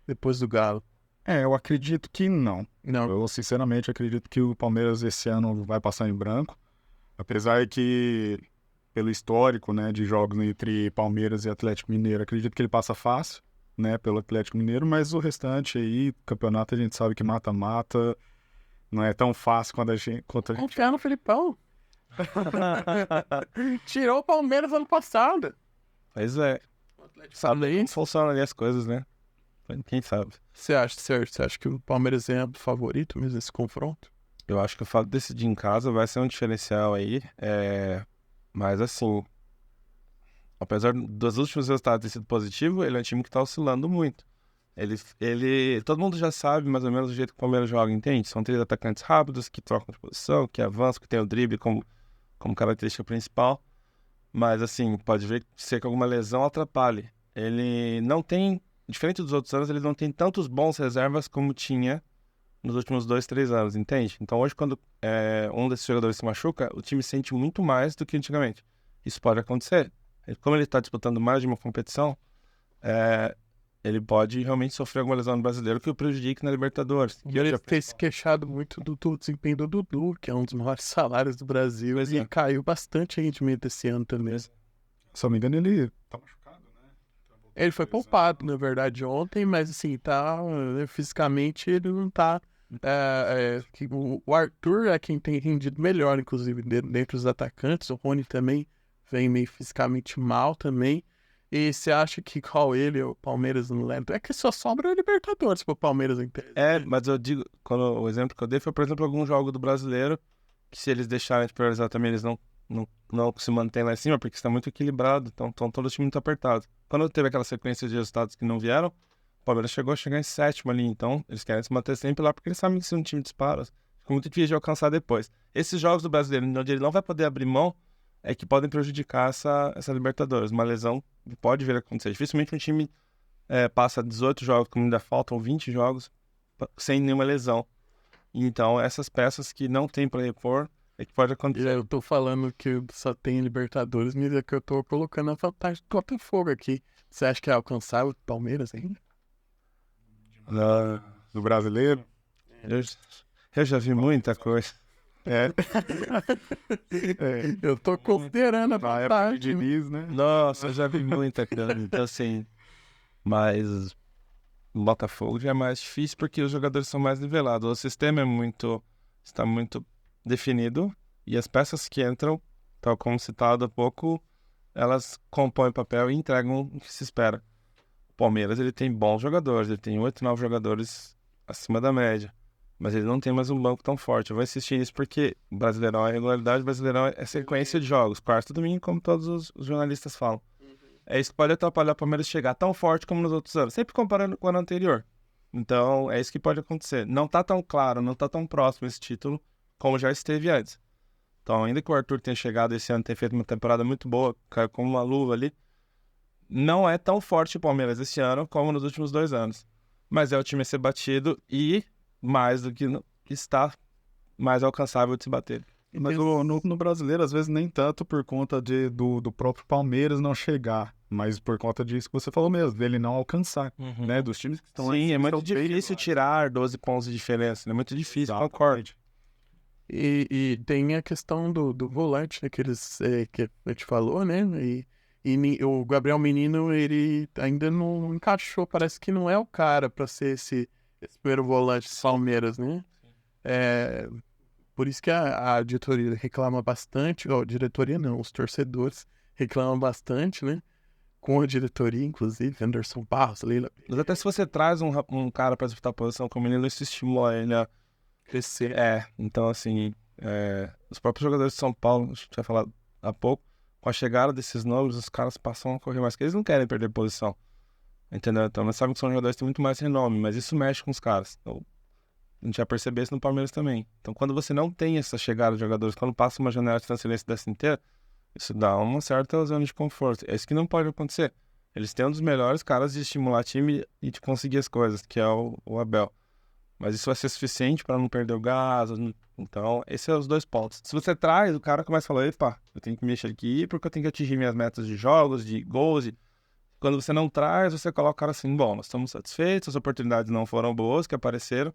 depois do Galo. Eu acredito que não. Não, Eu, sinceramente, acredito que o Palmeiras esse ano vai passar em branco. Apesar que, pelo histórico, né, de jogos entre Palmeiras e Atlético Mineiro, acredito que ele passa fácil, né, pelo Atlético Mineiro, mas o restante aí, campeonato, a gente sabe que mata-mata, não é tão fácil quanto a gente... confiar no Felipão. Tirou o Palmeiras ano passado. Pois é. Sabe como funcionam ali as coisas, né? Quem sabe? Você acha que o Palmeiras é o favorito mesmo nesse confronto? Eu acho que o fato de decidir em casa vai ser um diferencial aí. Mas assim, apesar dos últimos resultados terem sido positivos, ele é um time que tá oscilando muito. Todo mundo já sabe mais ou menos o jeito que o Palmeiras joga, entende? São 3 atacantes rápidos que trocam de posição, que avançam, que tem o drible como característica principal. Mas assim, pode ver ser que alguma lesão atrapalhe. Ele não tem diferente dos outros anos, eles não têm tantos bons reservas como tinha nos últimos 2, 3 anos, entende? Então hoje, quando um desses jogadores se machuca, o time sente muito mais do que antigamente. Isso pode acontecer. Como ele está disputando mais de uma competição, ele pode realmente sofrer alguma lesão no brasileiro que o prejudique na Libertadores. E ele tem se queixado muito do desempenho do Dudu, que é um dos maiores salários do Brasil. E caiu bastante rendimento esse ano também. Se eu não me engano, ele tá machucado, né? Ele foi poupado, na verdade, ontem, mas assim, fisicamente ele não tá. O Arthur é quem tem rendido melhor, inclusive, dentre os atacantes. O Rony também vem meio fisicamente mal também. E você acha que qual ele, o Palmeiras não lembra? É que só sobra o Libertadores pro Palmeiras inteiro. Mas eu digo, o exemplo que eu dei foi, por exemplo, algum jogo do brasileiro, que se eles deixarem de priorizar também, eles não se mantêm lá em cima, porque está muito equilibrado, então todo o time muito apertado. Quando teve aquela sequência de resultados que não vieram, o Palmeiras chegou a chegar em 7º ali, então eles querem se manter sempre lá, porque eles sabem que se um time dispara, fica muito difícil de alcançar depois. Esses jogos do brasileiro, onde ele não vai poder abrir mão, é que podem prejudicar essa Libertadores. Uma lesão pode vir a acontecer. Dificilmente um time passa 18 jogos, como ainda faltam 20 jogos, sem nenhuma lesão. Então, essas peças que não tem para repor, é que pode acontecer. Eu tô falando que só tem Libertadores, mas é que eu tô colocando a vantagem do Botafogo aqui. Você acha que é alcançável o Palmeiras ainda? Do brasileiro? Eu já vi muita coisa. Eu tô considerando a Na época de vantagem. Diniz, né? Nossa, eu já vi muita coisa. Então, assim, mas o Botafogo já é mais difícil porque os jogadores são mais nivelados. O sistema está muito definido e as peças que entram, tal como citado há pouco, elas compõem o papel e entregam o que se espera. O Palmeiras, ele tem bons jogadores, ele tem 8, 9 jogadores acima da média, mas ele não tem mais um banco tão forte. Eu vou insistir nisso porque o Brasileirão é regularidade, o Brasileirão é sequência de jogos, quarto e domingo, como todos os jornalistas falam. É isso que pode atrapalhar o Palmeiras chegar tão forte como nos outros anos, sempre comparando com o ano anterior. Então, é isso que pode acontecer. Não tá tão claro, não tá tão próximo esse título como já esteve antes. Então, ainda que o Arthur tenha chegado esse ano, tenha feito uma temporada muito boa, caiu como uma luva ali, não é tão forte o Palmeiras esse ano como nos últimos 2 anos. Mas é o time a ser batido e mais do que está mais alcançável de se bater. Mas no brasileiro, às vezes, nem tanto por conta do próprio Palmeiras não chegar, mas por conta disso que você falou mesmo, dele não alcançar, né? Dos times que estão Sim, é muito difícil tirar 12 pontos de diferença, é muito difícil, concordo. E tem a questão do volante, né, que a gente falou, né? E o Gabriel Menino, ele ainda não encaixou, parece que não é o cara para ser esse primeiro volante do Palmeiras, né? Por isso que a diretoria reclama bastante, a diretoria não, os torcedores reclamam bastante, né? Com a diretoria, inclusive, Anderson Barros, Leila. Mas até se você traz um cara para disputar a posição com o menino, isso estimula ele a crescer. Então assim, os próprios jogadores de São Paulo, a gente tinha falado há pouco, com a chegada desses nomes, os caras passam a correr mais, porque eles não querem perder posição, entendeu? Então nós sabemos que são jogadores que têm muito mais renome, mas isso mexe com os caras. Então, a gente já percebeu isso no Palmeiras também. Então quando você não tem essa chegada de jogadores, quando passa uma janela de transferência dessa inteira, isso dá uma certa zona de conforto. É isso que não pode acontecer. Eles têm um dos melhores caras de estimular time e de conseguir as coisas, que é o Abel. Mas isso vai ser suficiente para não perder o gás. Então, esses são os 2 pontos. Se você traz, o cara começa a falar, epa, eu tenho que mexer aqui porque eu tenho que atingir minhas metas de jogos, de gols. Quando você não traz, você coloca o cara assim, bom, nós estamos satisfeitos, as oportunidades não foram boas, que apareceram,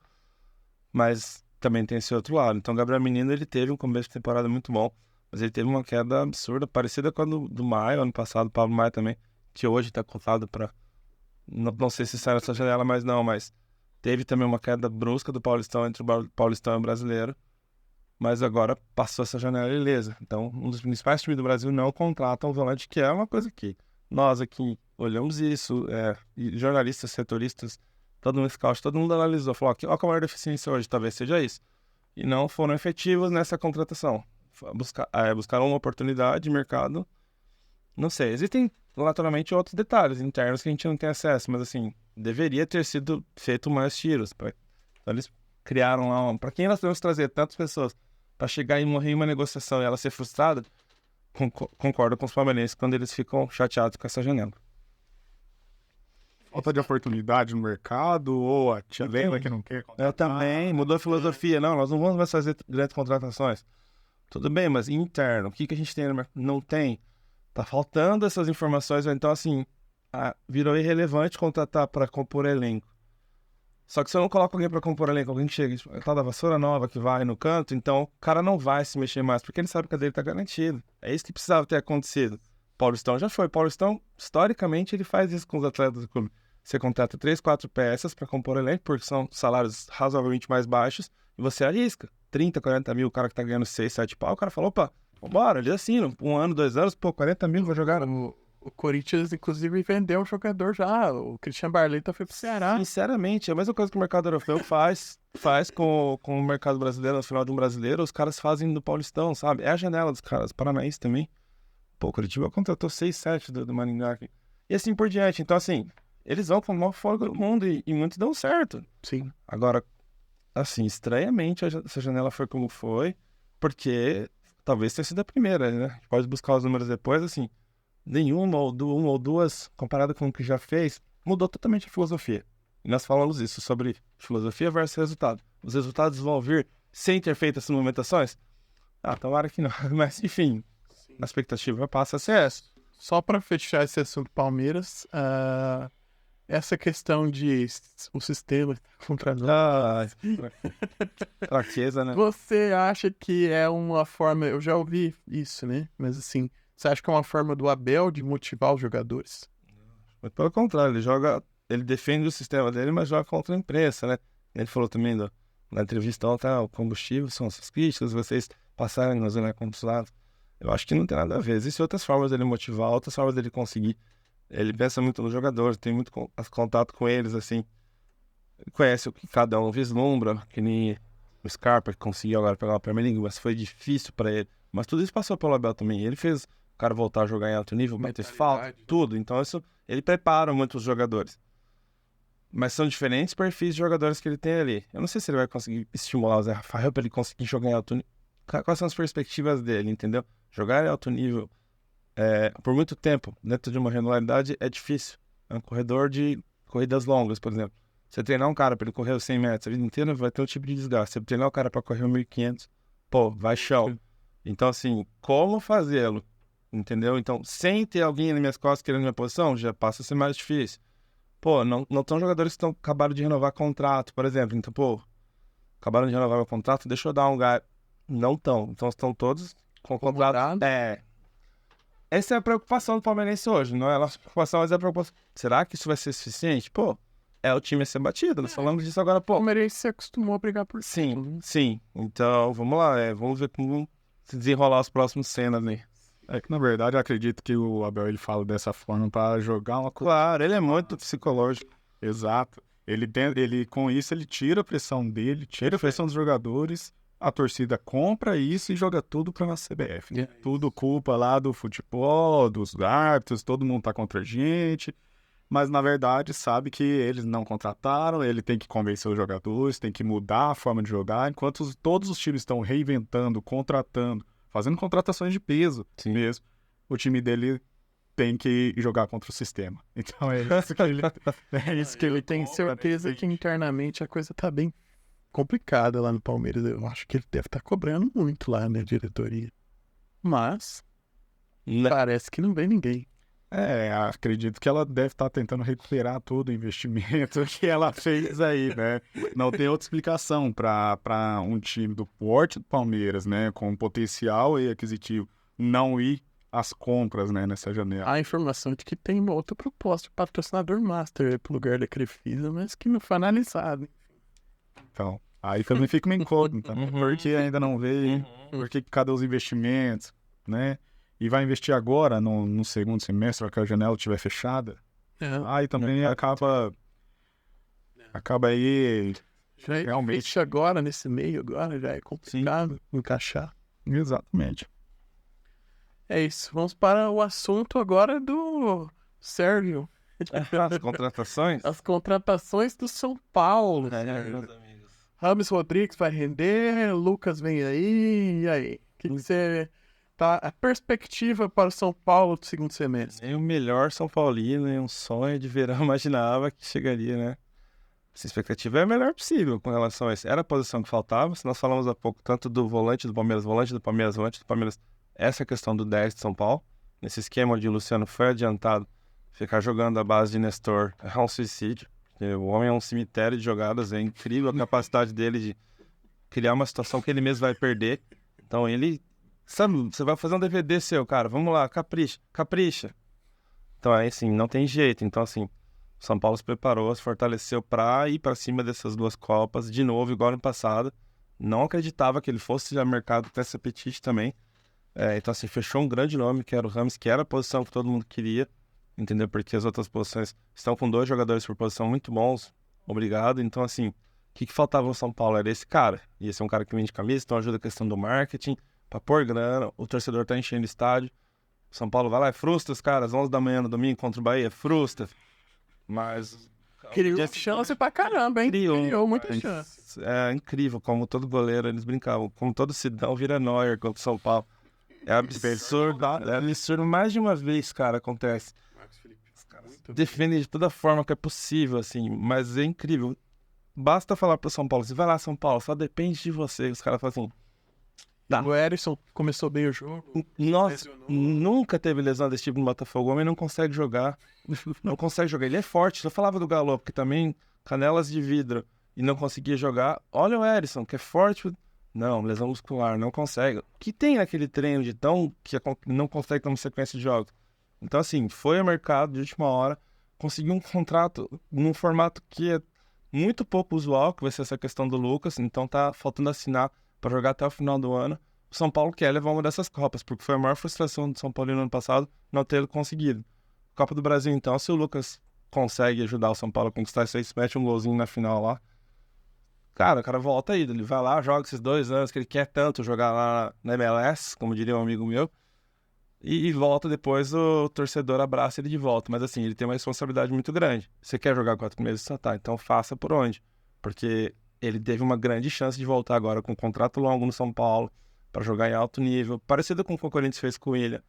mas também tem esse outro lado. Então, o Gabriel Menino, ele teve um começo de temporada muito bom, mas ele teve uma queda absurda, parecida com a do Maia, ano passado, o Pablo Maia também, que hoje está cotado para... Não sei se sai nessa janela, mas teve também uma queda brusca do Paulistão entre o Paulistão e o Brasileiro, mas agora passou essa janela ilesa. Então, um dos principais times do Brasil não contrata um volante, que é uma coisa que nós aqui olhamos isso, e jornalistas, setoristas, todo mundo scout, todo mundo analisou, falou, ó, qual a maior deficiência hoje? Talvez seja isso. E não foram efetivos nessa contratação. Buscaram uma oportunidade de mercado. Não sei, existem naturalmente outros detalhes internos que a gente não tem acesso, mas assim, deveria ter sido feito mais tiros. Então, eles criaram lá, para quem nós podemos trazer tantas pessoas para chegar e morrer em uma negociação e ela ser frustrada, concordo com os palmeirenses quando eles ficam chateados com essa janela. Falta de oportunidade no mercado ou a tia Leila que não quer contratar? Eu também, mudou a filosofia. Não, nós não vamos mais fazer direto contratações. Tudo bem, mas interno, o que a gente tem no mercado? Não tem. Tá faltando essas informações, então assim, virou irrelevante contratar para compor elenco. Só que se eu não coloco alguém para compor elenco, alguém que chega, tipo, tá da vassoura nova que vai no canto, então o cara não vai se mexer mais, porque ele sabe que a dele tá garantida. É isso que precisava ter acontecido. Paulistão já foi. Paulistão, historicamente, ele faz isso com os atletas do clube. Você contrata 3, 4 peças para compor elenco, porque são salários razoavelmente mais baixos, e você arrisca. 30, 40 mil, o cara que tá ganhando 6, 7 pau, o cara falou, opa, vambora, eles assinam. 1 ano, 2 anos, pô, 40 mil, vai jogar. O Corinthians, inclusive, vendeu um jogador já. O Christian Barleta foi pro Ceará. Sinceramente, é a mesma coisa que o mercado europeu faz com o mercado brasileiro. No final de um brasileiro, os caras fazem no Paulistão, sabe? É a janela dos caras. Paranaense também. Pô, o Curitiba contratou 6, 7 do Maringá aqui. E assim por diante. Então, assim, eles vão com o maior folga do mundo e muitos dão certo. Sim. Agora, assim, estranhamente, essa janela foi como foi, porque talvez tenha sido a primeira, né? A gente pode buscar os números depois, assim, nenhuma ou duas, comparado com o que já fez, mudou totalmente a filosofia. E nós falamos isso, sobre filosofia versus resultado. Os resultados vão vir sem ter feito essas movimentações? Tomara que não. Mas, enfim, a expectativa passa a ser essa. Só para fechar esse assunto Palmeiras, essa questão de o sistema contratado. Fraqueza, né? Você acha que é uma forma... Eu já ouvi isso, né? Mas assim, você acha que é uma forma do Abel de motivar os jogadores? Mas pelo contrário, ele defende o sistema dele, mas joga contra a imprensa, né? Ele falou também na entrevista, o combustível são essas críticas, vocês passarem nas zonas consuladas. Eu acho que não tem nada a ver. Existem outras formas dele motivar, outras formas dele conseguir. Ele pensa muito nos jogadores, tem muito contato com eles, assim. Ele conhece o que cada um vislumbra, que nem o Scarpa, que conseguiu agora pegar uma Premier League, mas foi difícil pra ele. Mas tudo isso passou pelo Abel também. Ele fez o cara voltar a jogar em alto nível, bater falta, tudo. Então isso, ele prepara muito os jogadores. Mas são diferentes perfis de jogadores que ele tem ali. Eu não sei se ele vai conseguir estimular o Zé Rafael pra ele conseguir jogar em alto nível. Quais são as perspectivas dele, entendeu? Jogar em alto nível por muito tempo, dentro de uma regularidade, é difícil. É um corredor de corridas longas, por exemplo. Você treinar um cara para ele correr os 100 metros a vida inteira, vai ter um tipo de desgaste. Você treinar o cara para correr os 1.500, pô, vai chão. Então, assim, como fazê-lo? Entendeu? Então, sem ter alguém nas minhas costas querendo minha posição, já passa a ser mais difícil. Pô, não estão jogadores que acabaram de renovar contrato, por exemplo. Então, pô, acabaram de renovar meu contrato, deixa eu dar um lugar. Não estão. Então, estão todos com contrato. Essa é a preocupação do palmeirense hoje, não é a nossa preocupação, mas é a preocupação. Será que isso vai ser suficiente? Pô, é o time a ser batido. Nós falamos disso agora, pô. O Palmeirense se acostumou a brigar por Sim. Então, vamos lá. Vamos ver como se desenrolar os próximos cenas aí. É que, na verdade, eu acredito que o Abel ele fala dessa forma para jogar uma coisa. Claro, ele é muito psicológico. Exato. Ele, com isso, ele tira a pressão dele, tira a pressão dos jogadores. A torcida compra isso e joga tudo pra CBF. Tudo culpa lá do futebol, dos árbitros, todo mundo tá contra a gente. Mas, na verdade, sabe que eles não contrataram, ele tem que convencer os jogadores, tem que mudar a forma de jogar, enquanto todos os times estão reinventando, contratando, fazendo contratações de peso mesmo. O time dele tem que jogar contra o sistema. Então, é isso que ele tem certeza que internamente a coisa tá bem complicada lá no Palmeiras. Eu acho que ele deve estar cobrando muito lá na diretoria. Mas parece que não vem ninguém. Acredito que ela deve estar tentando recuperar todo o investimento que ela fez aí, né? Não tem outra explicação para um time do porte do Palmeiras, né? Com potencial e aquisitivo, não ir às compras, né? Nessa janela. A informação de que tem uma outra proposta de patrocinador master pro lugar da Crefisa, mas que não foi analisado. Então, aí também fica uma incógnita, porque ainda não veio, porque cadê os investimentos, né? E vai investir agora, no segundo semestre, que a janela estiver fechada. Aí também acaba aí realmente... Fecha agora, nesse meio agora, já é complicado encaixar. Exatamente. É isso, vamos para o assunto agora do Sérgio. As contratações? As contratações do São Paulo. Meus amigos. Rames Rodrigues vai render, Lucas vem aí, e aí? O que você tá a perspectiva para o São Paulo do segundo semestre? Nem o melhor São Paulino, nem um sonho de verão imaginava que chegaria, né? Essa expectativa é a melhor possível com relação a isso. Era a posição que faltava. Se nós falamos há pouco tanto do volante do Palmeiras, volante do Palmeiras, volante do Palmeiras, essa é a questão do 10 de São Paulo. Nesse esquema onde o Luciano foi adiantado, ficar jogando a base de Nestor é um suicídio. O homem é um cemitério de jogadas, é incrível a capacidade dele de criar uma situação que ele mesmo vai perder. Então ele, sabe, você vai fazer um DVD seu, cara, vamos lá, capricha, capricha. Então aí assim, não tem jeito. Então assim, o São Paulo se preparou, se fortaleceu para ir para cima dessas duas Copas, de novo, igual ano passado. Não acreditava que ele fosse já mercado com esse apetite também. Então assim, fechou um grande nome, que era o Rames, que era a posição que todo mundo queria. Entendeu? Porque as outras posições estão com 2 jogadores por posição muito bons. Obrigado. Então, assim, o que faltava no São Paulo era esse cara. Ia ser um cara que vende camisa, então ajuda a questão do marketing, pra pôr grana. O torcedor tá enchendo o estádio. O São Paulo vai lá e frustra os caras, 11 da manhã no domingo contra o Bahia, frustra. Mas... Criou chance pra caramba, hein? Criou muita chance. É incrível como todo goleiro, eles brincavam, como todo cidadão vira Neuer contra o São Paulo. É absurdo, mais de uma vez, cara, acontece. Defende de toda forma que é possível, assim, mas é incrível. Basta falar pro São Paulo, você vai lá, São Paulo, só depende de você. Os caras falam assim, dá. O Erisson começou bem o jogo. Nossa, nunca teve lesão desse tipo no Botafogo. O homem não consegue jogar. Não consegue jogar. Ele é forte. Eu falava do Galo, porque também canelas de vidro e não conseguia jogar. Olha o Erisson, que é forte. Não, lesão muscular, não consegue. O que tem naquele treino de tão que não consegue ter uma sequência de jogos? Então, assim, foi ao mercado de última hora, conseguiu um contrato num formato que é muito pouco usual, que vai ser essa questão do Lucas. Então tá faltando assinar para jogar até o final do ano. O São Paulo quer levar uma dessas Copas, porque foi a maior frustração do São Paulo no ano passado não ter conseguido. Copa do Brasil, então, se o Lucas consegue ajudar o São Paulo a conquistar isso aí, se mete um golzinho na final lá, cara, o cara volta aí, ele vai lá, joga esses 2 anos que ele quer tanto jogar lá na MLS, como diria um amigo meu, e volta depois, o torcedor abraça ele de volta. Mas assim, ele tem uma responsabilidade muito grande. Você quer jogar 4 meses? Só tá, então faça por onde? Porque ele teve uma grande chance de voltar agora com um contrato longo no São Paulo, para jogar em alto nível, parecido com o que o Corinthians fez com o William.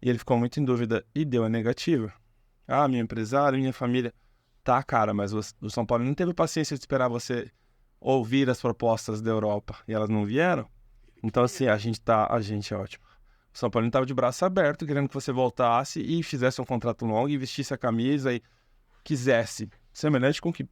E ele ficou muito em dúvida e deu a negativa. Ah, meu empresário, minha família. Tá, cara, mas o São Paulo não teve paciência de esperar você ouvir as propostas da Europa e elas não vieram. Então assim, a gente é ótimo. O São Paulo estava de braço aberto, querendo que você voltasse e fizesse um contrato longo e vestisse a camisa e quisesse. Semelhante com o que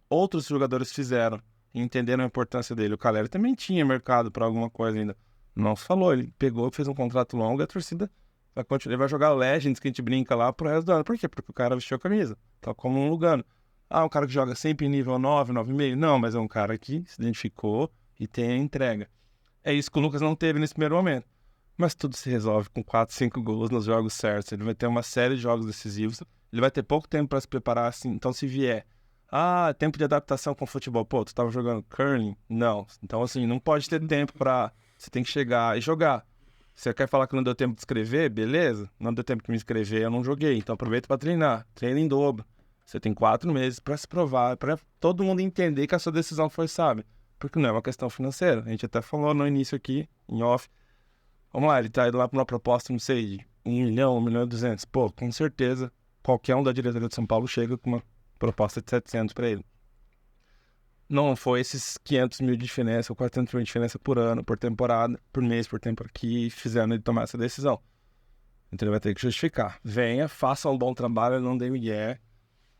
outros jogadores fizeram e entenderam a importância dele. O Caleri também tinha mercado para alguma coisa ainda. Não se falou, ele pegou, fez um contrato longo e a torcida vai continuar. Ele vai jogar Legends, que a gente brinca lá, pro resto do ano. Por quê? Porque o cara vestiu a camisa. Tá como um Lugano. Ah, um cara que joga sempre em nível 9, 9,5. Não, mas é um cara que se identificou e tem a entrega. É isso que o Lucas não teve nesse primeiro momento. Mas tudo se resolve com 4, 5 gols nos jogos certos. Ele vai ter uma série de jogos decisivos. Ele vai ter pouco tempo para se preparar, assim. Então, se vier, tempo de adaptação com o futebol. Pô, tu tava jogando curling? Não. Então, assim, não pode ter tempo para... Você tem que chegar e jogar. Você quer falar que não deu tempo de escrever? Beleza. Não deu tempo de me inscrever, eu não joguei. Então, aproveita para treinar. Treina em dobro. Você tem 4 meses para se provar, para todo mundo entender que a sua decisão foi sábia. Porque não é uma questão financeira. A gente até falou no início aqui, em off. Vamos lá, ele tá indo lá para uma proposta, não sei, de 1 milhão, 1 milhão e 200. Pô, com certeza, qualquer um da diretoria de São Paulo chega com uma proposta de 700 para ele. Não foi esses 500 mil de diferença, ou 400 mil de diferença por ano, por temporada, por mês, por tempo aqui, fizeram ele tomar essa decisão. Então ele vai ter que justificar. Venha, faça um bom trabalho, não dê migué,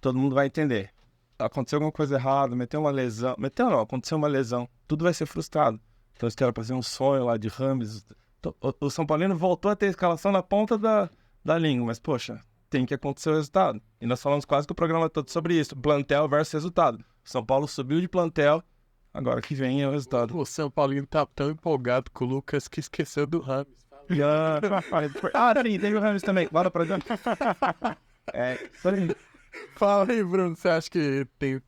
todo mundo vai entender. Aconteceu alguma coisa errada, aconteceu uma lesão, tudo vai ser frustrado. Então eles querem fazer um sonho lá de Rames. O São Paulino voltou a ter escalação na ponta da língua, mas, poxa, tem que acontecer o resultado. E nós falamos quase que o programa todo sobre isso, plantel versus resultado. O São Paulo subiu de plantel, agora que vem é o resultado. O São Paulino tá tão empolgado com o Lucas que esqueceu do Rames. Sim, teve o Rames também, bora pra dentro. Fala aí, Bruno, você acha que tem...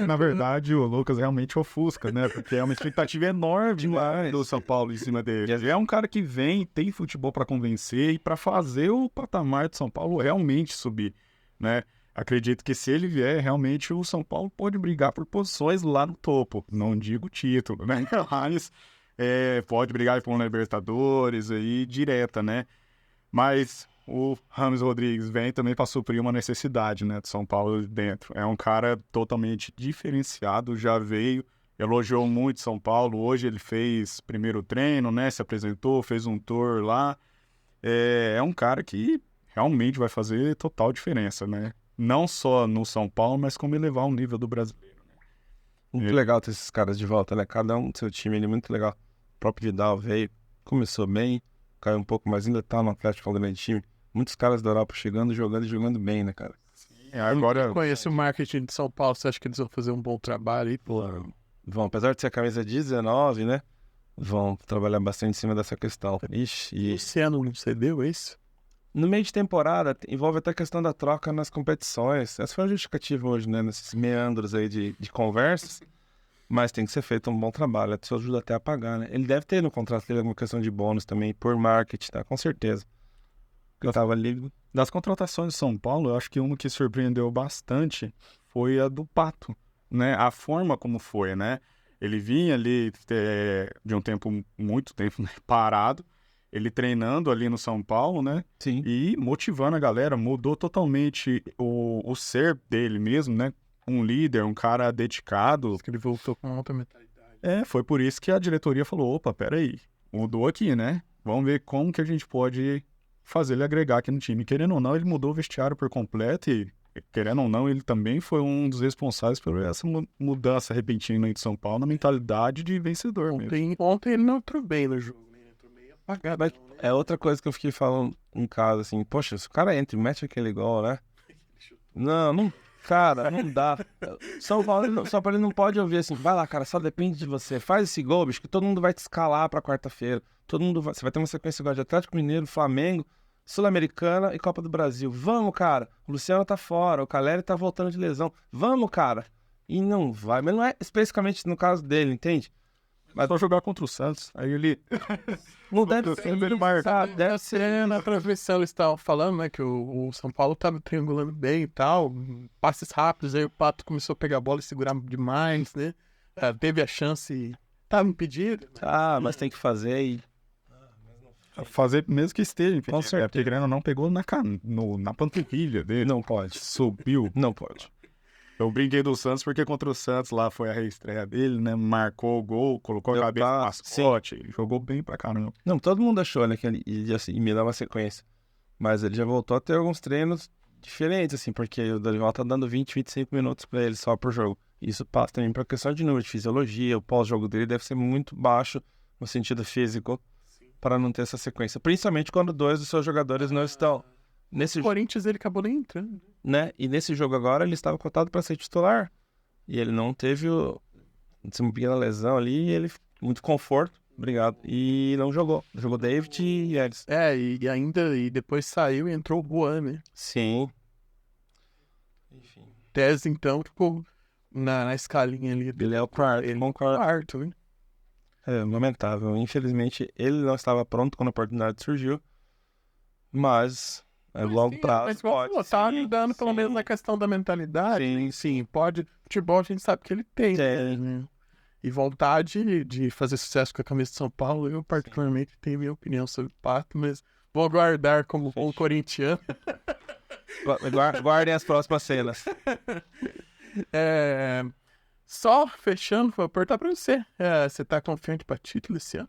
Na verdade, o Lucas realmente ofusca, né? Porque é uma expectativa enorme demais do São Paulo em cima dele. É um cara que vem, tem futebol para convencer e para fazer o patamar do São Paulo realmente subir, né? Acredito que se ele vier, realmente o São Paulo pode brigar por posições lá no topo. Não digo título, né? Mas pode brigar por um Libertadores aí, direta, né? Mas o James Rodrigues vem também para suprir uma necessidade, né, de São Paulo dentro. É um cara totalmente diferenciado, já veio, elogiou muito São Paulo. Hoje ele fez primeiro treino, né, se apresentou, fez um tour lá. É um cara que realmente vai fazer total diferença, né? Não só no São Paulo, mas como elevar o nível do brasileiro. Muito legal ter esses caras de volta, né? Cada um do seu time, ele é muito legal. O próprio Vidal veio, começou bem, caiu um pouco, mas ainda tá no Atlético, é um grande time. Muitos caras da Europa chegando, jogando e jogando bem, né, cara? Agora, Conhece o marketing de São Paulo, você acha que eles vão fazer um bom trabalho aí? Pô, Vão, apesar de ser a camisa 19, né? Vão trabalhar bastante em cima dessa questão. Ixi, e esse ano não cedeu, é isso? no meio de temporada, envolve até a questão da troca nas competições. Essa foi a justificativa hoje, né? Nesses meandros aí de conversas. Mas tem que ser feito um bom trabalho. Isso ajuda até a pagar, né? Ele deve ter no contrato dele alguma questão de bônus também, por marketing, tá? Com certeza. Eu tava ali... das contratações de São Paulo, eu acho que uma que surpreendeu bastante foi a do Pato, né? A forma como foi, né? Ele vinha ali de um tempo, muito tempo, né, parado, ele treinando ali no São Paulo, né? Sim. E motivando a galera, mudou totalmente o ser dele mesmo, né? Um líder, um cara dedicado. Acho que ele voltou com outra mentalidade. Foi por isso que a diretoria falou, opa, peraí, mudou aqui, né? Vamos ver como que a gente pode fazer ele agregar aqui no time. Querendo ou não, ele mudou o vestiário por completo e, querendo ou não, ele também foi um dos responsáveis por essa mudança repentina aí de São Paulo na mentalidade de vencedor mesmo. Ontem ele não entrou bem no jogo, né? Entrou meio apagado. Mas é outra coisa que eu fiquei falando em casa, assim, poxa, se o cara entra e mete aquele gol, né? Não, cara, não dá. São Paulo ele não pode ouvir assim, vai lá, cara, só depende de você. Faz esse gol, bicho, que todo mundo vai te escalar pra quarta-feira. Você vai ter uma sequência igual de Atlético Mineiro, Flamengo, Sul-Americana e Copa do Brasil. Vamos, cara. O Luciano tá fora, o Caleri tá voltando de lesão. Vamos, cara. E não vai. Mas não é especificamente no caso dele, entende? Mas só jogar contra o Santos. Aí ele... Não deve ser. ele marca. Deve ser na transmissão, eles estavam falando, né, que o São Paulo tava triangulando bem e tal, passes rápidos, aí o Pato começou a pegar a bola e segurar demais, né? Teve a chance, tava impedido. Mas tem que fazer e... Fazer mesmo que esteja, enfim. Com certeza. Porque Grêmio não pegou na panturrilha dele. Não pode. Subiu. Não pode. Eu brinquei do Santos porque contra o Santos lá foi a reestreia dele, né? Marcou o gol, colocou a cabeça no mascote, jogou bem pra caramba. Não, todo mundo achou, né, que ele ia assim, me dar uma sequência. Mas ele já voltou a ter alguns treinos diferentes, assim, porque o Dorival tá dando 20, 25 minutos pra ele só por jogo. Isso passa também pra questão de número de fisiologia, o pós-jogo dele deve ser muito baixo no sentido físico para não ter essa sequência. Principalmente quando dois dos seus jogadores não estão. O Corinthians ele acabou nem entrando. Né? E nesse jogo agora ele estava cotado para ser titular. E ele não teve uma pequena lesão ali, ele muito conforto, obrigado. E não jogou. Jogou David e Ellis. E depois saiu e entrou o Juan, né? Sim. Enfim. Tese, então, ficou na escalinha ali. Ele é o quarto. Ele é o quarto, né? É lamentável. Infelizmente, ele não estava pronto quando a oportunidade surgiu. Mas logo prazo. Mas pode. Tá ajudando pelo menos na questão da mentalidade. Sim, pode. Futebol a gente sabe que ele tem. Né? E vontade de fazer sucesso com a camisa de São Paulo. Eu, particularmente, tenho minha opinião sobre o Pato, mas vou aguardar como bom corintiano. Guardem as próximas cenas. Só fechando, vou apertar pra você. Você tá confiante pra título esse ano?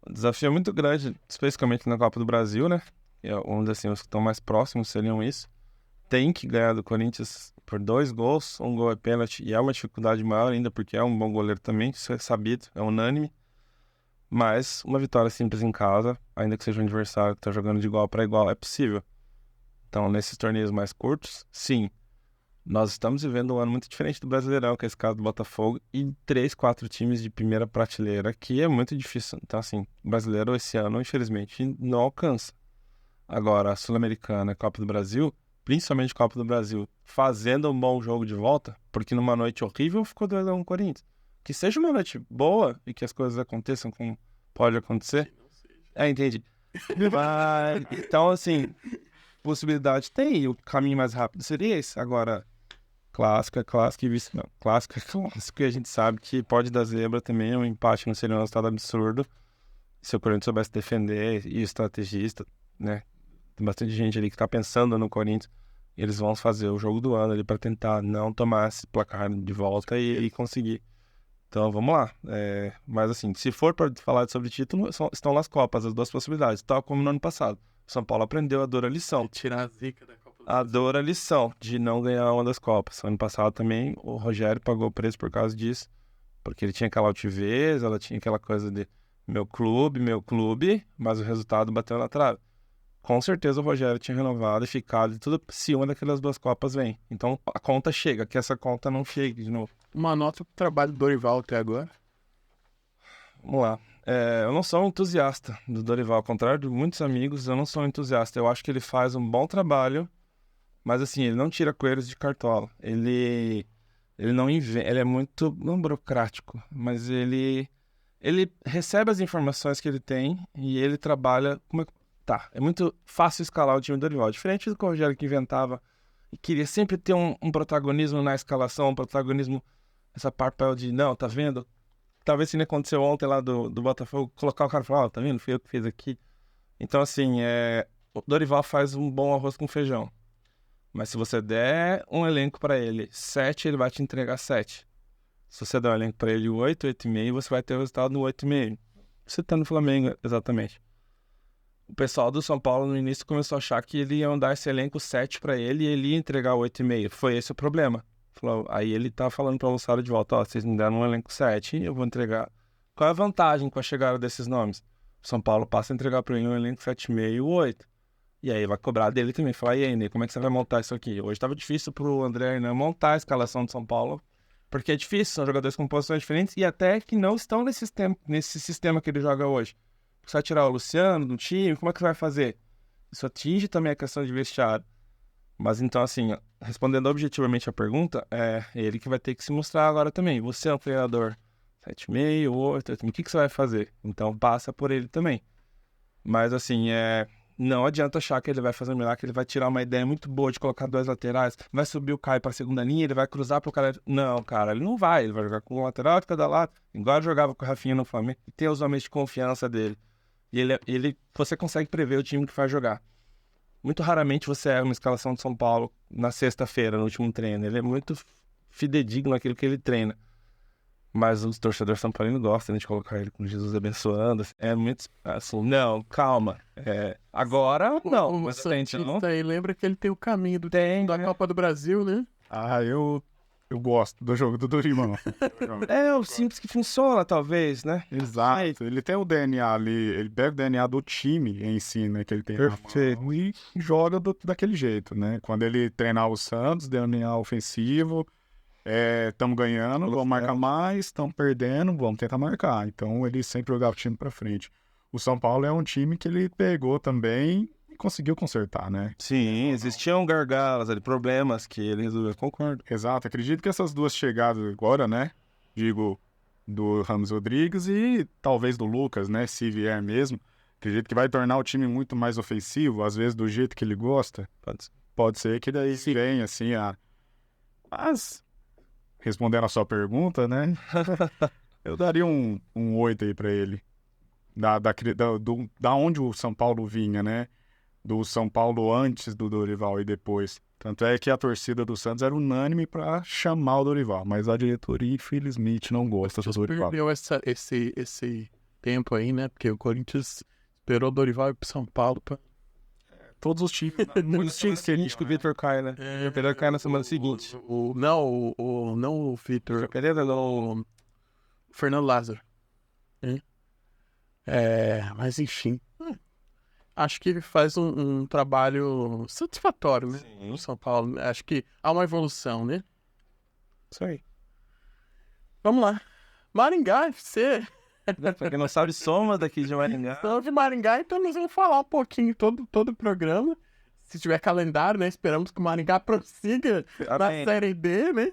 O desafio é muito grande, especificamente na Copa do Brasil, né? Vamos dizer assim, os que estão mais próximos seriam isso. Tem que ganhar do Corinthians por 2 gols, 1 gol é pênalti, e é uma dificuldade maior ainda, porque é um bom goleiro também, isso é sabido, é unânime. Mas uma vitória simples em casa, ainda que seja um adversário que tá jogando de igual para igual, é possível. Então, nesses torneios mais curtos, sim. Nós estamos vivendo um ano muito diferente do Brasileirão, que é esse caso do Botafogo, e 3, 4 times de primeira prateleira, que é muito difícil. Então, assim, o Brasileiro esse ano, infelizmente, não alcança. Agora, a Sul-Americana, a Copa do Brasil, principalmente a Copa do Brasil, fazendo um bom jogo de volta, porque numa noite horrível ficou 2-1 Corinthians. Que seja uma noite boa e que as coisas aconteçam como pode acontecer. Entendi. Então, assim, possibilidade tem, e o caminho mais rápido seria esse. Agora, Clássico é clássico e vice... Não, clássico é clássico e a gente sabe que pode dar zebra também, um empate não seria um resultado absurdo. Se o Corinthians soubesse defender e o estrategista, né? Tem bastante gente ali que tá pensando no Corinthians. Eles vão fazer o jogo do ano ali para tentar não tomar esse placar de volta e conseguir. Então, vamos lá. Mas assim, se for para falar sobre título, estão nas Copas as duas possibilidades, tal como no ano passado. O São Paulo aprendeu a dura lição. Tirar a zica da Copa do A dura lição de não ganhar uma das Copas. Ano passado também o Rogério pagou o preço por causa disso, porque ele tinha aquela altivez, ela tinha aquela coisa de meu clube, mas o resultado bateu na trave. Com certeza o Rogério tinha renovado e ficado e tudo se uma daquelas duas Copas vem. Então a conta chega, que essa conta não chegue de novo. Uma nota pro trabalho do Dorival até agora. Vamos lá. Eu não sou um entusiasta do Dorival, ao contrário de muitos amigos, eu não sou um entusiasta. Eu acho que ele faz um bom trabalho, mas assim, ele não tira coelhos de cartola. Ele não inventa, ele é muito, não burocrático, mas ele recebe as informações que ele tem e ele trabalha... É muito fácil escalar o time do Dorival, diferente do que o Rogério que inventava e queria sempre ter um protagonismo na escalação, um protagonismo, essa papel de, não, tá vendo? Talvez se não aconteceu ontem lá do Botafogo, colocar o cara e falar, tá vendo? Fui eu que fiz aqui. Então, assim, o Dorival faz um bom arroz com feijão. Mas se você der um elenco pra ele 7, ele vai te entregar 7. Se você der um elenco pra ele 8, 8,5, você vai ter o resultado no 8,5. Você tá no Flamengo, exatamente. O pessoal do São Paulo no início começou a achar que ele ia dar esse elenco 7 pra ele e ele ia entregar 8,5. Foi esse o problema. Aí ele tá falando pra moçada de volta, vocês me deram um elenco 7, eu vou entregar. Qual é a vantagem com a chegada desses nomes? O São Paulo passa a entregar pra ele um elenco 7,5 e 8. E aí vai cobrar dele também. Falar, e aí, Ney, como é que você vai montar isso aqui? Hoje tava difícil pro André, né, montar a escalação do São Paulo, porque é difícil, são jogadores com posições diferentes e até que não estão nesse sistema que ele joga hoje. Você vai tirar o Luciano do time, como é que vai fazer? Isso atinge também a questão de vestiário. Mas então, assim, respondendo objetivamente a pergunta, é ele que vai ter que se mostrar agora também. Você é um treinador 7,5, 8, o que você vai fazer? Então passa por ele também. Mas assim, não adianta achar que ele vai fazer um milagre, que ele vai tirar uma ideia muito boa de colocar 2 laterais, vai subir o Caio para a segunda linha, ele vai cruzar pro cara. Não, cara, ele não vai. Ele vai jogar com um lateral de cada lado, igual jogava com o Rafinha no Flamengo, e tem os homens de confiança dele. E você consegue prever o time que vai jogar. Muito raramente você erra uma escalação de São Paulo na sexta-feira, no último treino. Ele é muito fidedigno naquilo que ele treina. Mas os torcedores são paulinos gostam, né, de colocar ele com Jesus abençoando. É muito assim, não, calma. Agora, não. O Mas Santista não. aí lembra que ele tem o caminho da Copa do Brasil, né? Eu gosto do jogo do Dorival. É o simples que funciona, talvez, né? Exato. Ele tem o DNA ali, ele pega o DNA do time em si, né? Que ele tem Perfeito. na mão e joga daquele jeito, né? Quando ele treinar o Santos, DNA ofensivo, estamos ganhando, vamos marcar mais, estamos perdendo, vamos tentar marcar. Então ele sempre jogava o time pra frente. O São Paulo é um time que ele pegou também e conseguiu consertar, né? Sim, existiam gargalos ali, problemas que ele resolveu, concordo. Exato, acredito que essas duas chegadas agora, né? Digo, do Ramos Rodrigues e talvez do Lucas, né? Se vier mesmo. Acredito que vai tornar o time muito mais ofensivo, às vezes do jeito que ele gosta. Pode ser que daí venha, assim, Mas, respondendo a sua pergunta, né? Eu daria um 8 aí pra ele. Da onde o São Paulo vinha, né? Do São Paulo antes do Dorival e depois. Tanto é que a torcida do Santos era unânime para chamar o Dorival, mas a diretoria, infelizmente, não gosta do Dorival. Perdeu esse tempo aí, né? Porque o Corinthians esperou o Dorival ir pro São Paulo pra... Todos os times. Muitos times que o Vitor cai, né? O Pereira cai na semana seguinte. Não o Vitor. O Pereira não. O Fernando Lázaro. Mas enfim. Acho que ele faz um trabalho satisfatório, né? Sim. No São Paulo. Acho que há uma evolução, né? Isso aí. Vamos lá. Maringá FC. Pra quem não sabe, soma daqui de Maringá. Então, de Maringá, então nós vamos falar um pouquinho todo o programa. Se tiver calendário, né? Esperamos que o Maringá prossiga na Série D, né?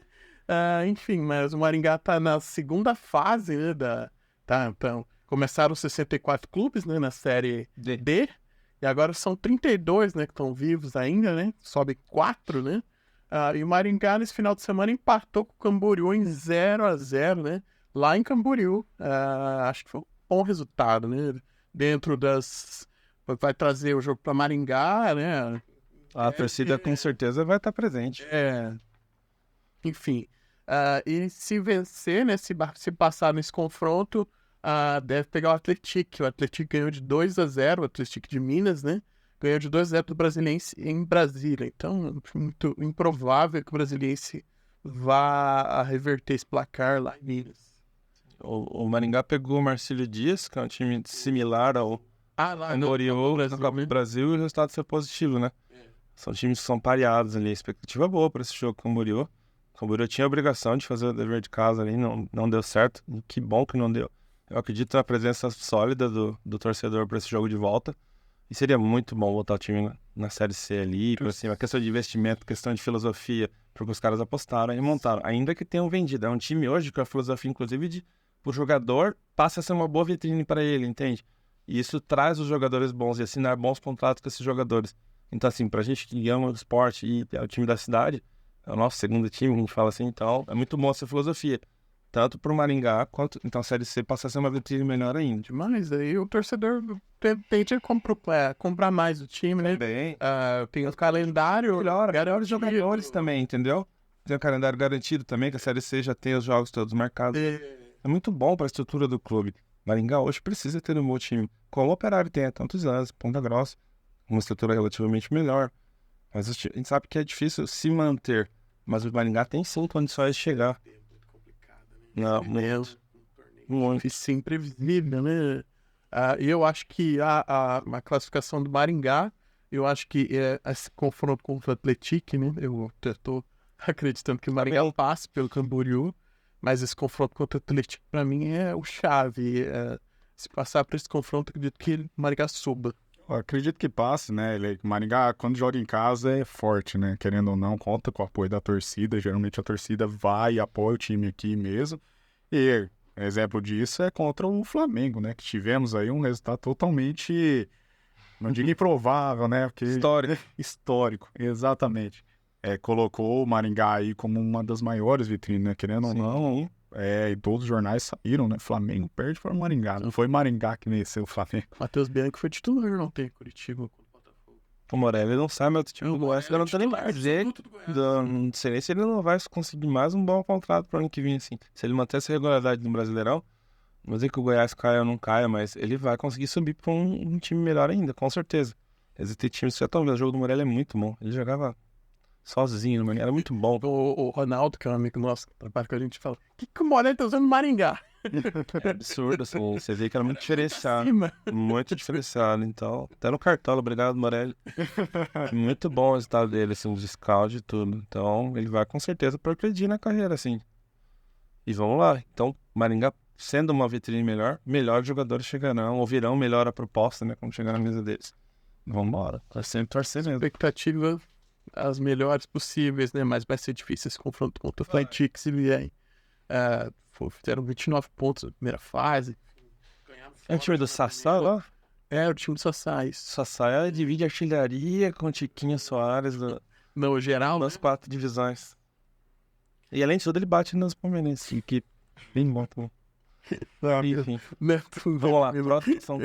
Enfim, mas o Maringá tá na segunda fase, né? Então, começaram os 64 clubes, né? Na Série D. E agora são 32, né? Que estão vivos ainda, né? Sobe 4, né? E o Maringá, nesse final de semana, empatou com o Camboriú em 0-0, né? Lá em Camboriú. Acho que foi um bom resultado, né? Dentro das... Vai trazer o jogo para Maringá, né? A torcida com certeza vai estar presente. Enfim. E se vencer, né? Se passar nesse confronto, deve pegar o Atlético. O Atlético ganhou de 2-0, o Atlético de Minas, né? Ganhou de 2-0 do Brasiliense em Brasília. Então, muito improvável que o Brasiliense vá reverter esse placar lá em Minas. O Maringá pegou o Marcílio Dias, que é um time similar ao Camboriú na Copa do Brasil, e o resultado foi positivo, né? São times que são pareados ali. A expectativa é boa para esse jogo com o Camboriú. O Camboriú tinha a obrigação de fazer o dever de casa ali, não deu certo. Que bom que não deu. Eu acredito na presença sólida do torcedor para esse jogo de volta. E seria muito bom botar o time na Série C ali, por cima. Questão de investimento, questão de filosofia, porque os caras apostaram e montaram. Ainda que tenham vendido. É um time hoje com a filosofia, inclusive, de o jogador passa a ser uma boa vitrine para ele, entende? E isso traz os jogadores bons e assinar bons contratos com esses jogadores. Então, assim, pra gente que ama o esporte e é o time da cidade, é o nosso segundo time, a gente fala assim, então é muito bom essa filosofia. Tanto pro Maringá, quanto então a Série C passa a ser uma vitrine melhor ainda. Demais, aí o torcedor tende a comprar mais o time, né? Bem, Tem o calendário. melhores jogadores também, entendeu? Tem o calendário garantido também, que a Série C já tem os jogos todos marcados. É muito bom para a estrutura do clube. Maringá hoje precisa ter um bom time. Como o Operário tem há tantos anos, Ponta Grossa, uma estrutura relativamente melhor. Mas a gente sabe que é difícil se manter. Mas o Maringá tem sim condições de chegar. É muito complicado, né? Não, muito. Difícil, imprevisível, né? E eu acho que a classificação do Maringá, eu acho que esse confronto contra o Atlético, né? Eu estou acreditando que o Maringá passe pelo Camboriú, mas esse confronto contra o Atlético, para mim, é o chave. Se passar por esse confronto, eu acredito que o Maringá suba. Eu acredito que passe, né? Maringá, quando joga em casa, é forte, né? Querendo ou não, conta com o apoio da torcida. Geralmente a torcida vai e apoia o time aqui mesmo. E exemplo disso é contra o Flamengo, né? Que tivemos aí um resultado totalmente, não digo improvável, né? Porque... Histórico, exatamente. Colocou o Maringá aí como uma das maiores vitrines, né? Querendo ou não, e todos os jornais saíram, né? Flamengo perde para o Maringá. Não foi Maringá que venceu o Flamengo. Matheus Bianchi foi titular, não tem Curitiba contra o Botafogo. O Morelli não sabe, mas o time do Goiás não tá nem mais dele. Não sei nem se ele não vai conseguir mais um bom contrato pro ano que vem, assim. Se ele manter essa regularidade no Brasileirão, não vou dizer que o Goiás caia ou não caia, mas ele vai conseguir subir para um time melhor ainda, com certeza. Existem times que já estão vendo. O jogo do Morelli é muito bom. Ele jogava sozinho, mano. Era muito bom. O Ronaldo, que é um amigo nosso que trabalha com a gente, fala: o que o Morelli tá usando no Maringá? É absurdo, assim. Você vê que era muito diferenciado. Muito diferenciado. Então, até no Cartola, obrigado, Morelli. Muito bom o resultado dele, assim, os scouts e tudo. Então, ele vai com certeza progredir na carreira, assim. E vamos lá. Então, Maringá, sendo uma vitrine melhor jogadores chegarão, ou virão melhor a proposta, né, quando chegar na mesa deles. Vamos embora. Tá sempre torcendo mesmo. Expectativa as melhores possíveis, né? Mas vai ser difícil esse confronto contra o Atlético se vier. Fizeram 29 pontos na primeira fase. É o time do Sassá lá? É o time do Sassá, isso. Sassá divide artilharia com Tiquinho Soares No geral, nas 4 divisões. E além de tudo, ele bate nos palmeirenses, que bem bom. Enfim, vamos lá. Próximo.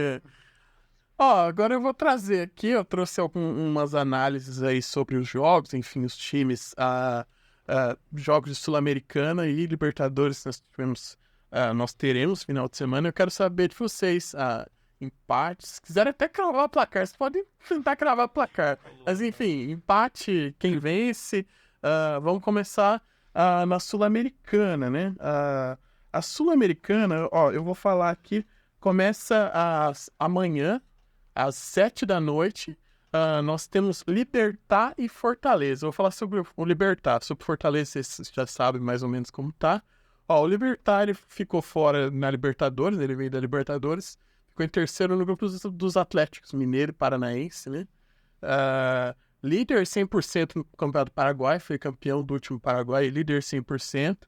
Agora eu vou trazer aqui, eu trouxe algumas análises aí sobre os jogos, enfim, os times, jogos de Sul-Americana e Libertadores nós teremos final de semana. Eu quero saber de vocês, empates, se quiserem até cravar o placar, vocês podem tentar cravar o placar, mas enfim, empate, quem vence. Vamos começar na Sul-Americana, né? A Sul-Americana, eu vou falar aqui, começa amanhã, às 7 da noite, nós temos Libertad e Fortaleza. Eu vou falar sobre o Libertad, sobre o Fortaleza, vocês já sabem mais ou menos como tá. O Libertad, ele ficou fora na Libertadores, ele veio da Libertadores, ficou em terceiro no grupo dos Atléticos, Mineiro e Paranaense, né? Líder 100% no Campeonato Paraguai, foi campeão do último Paraguai, líder 100%.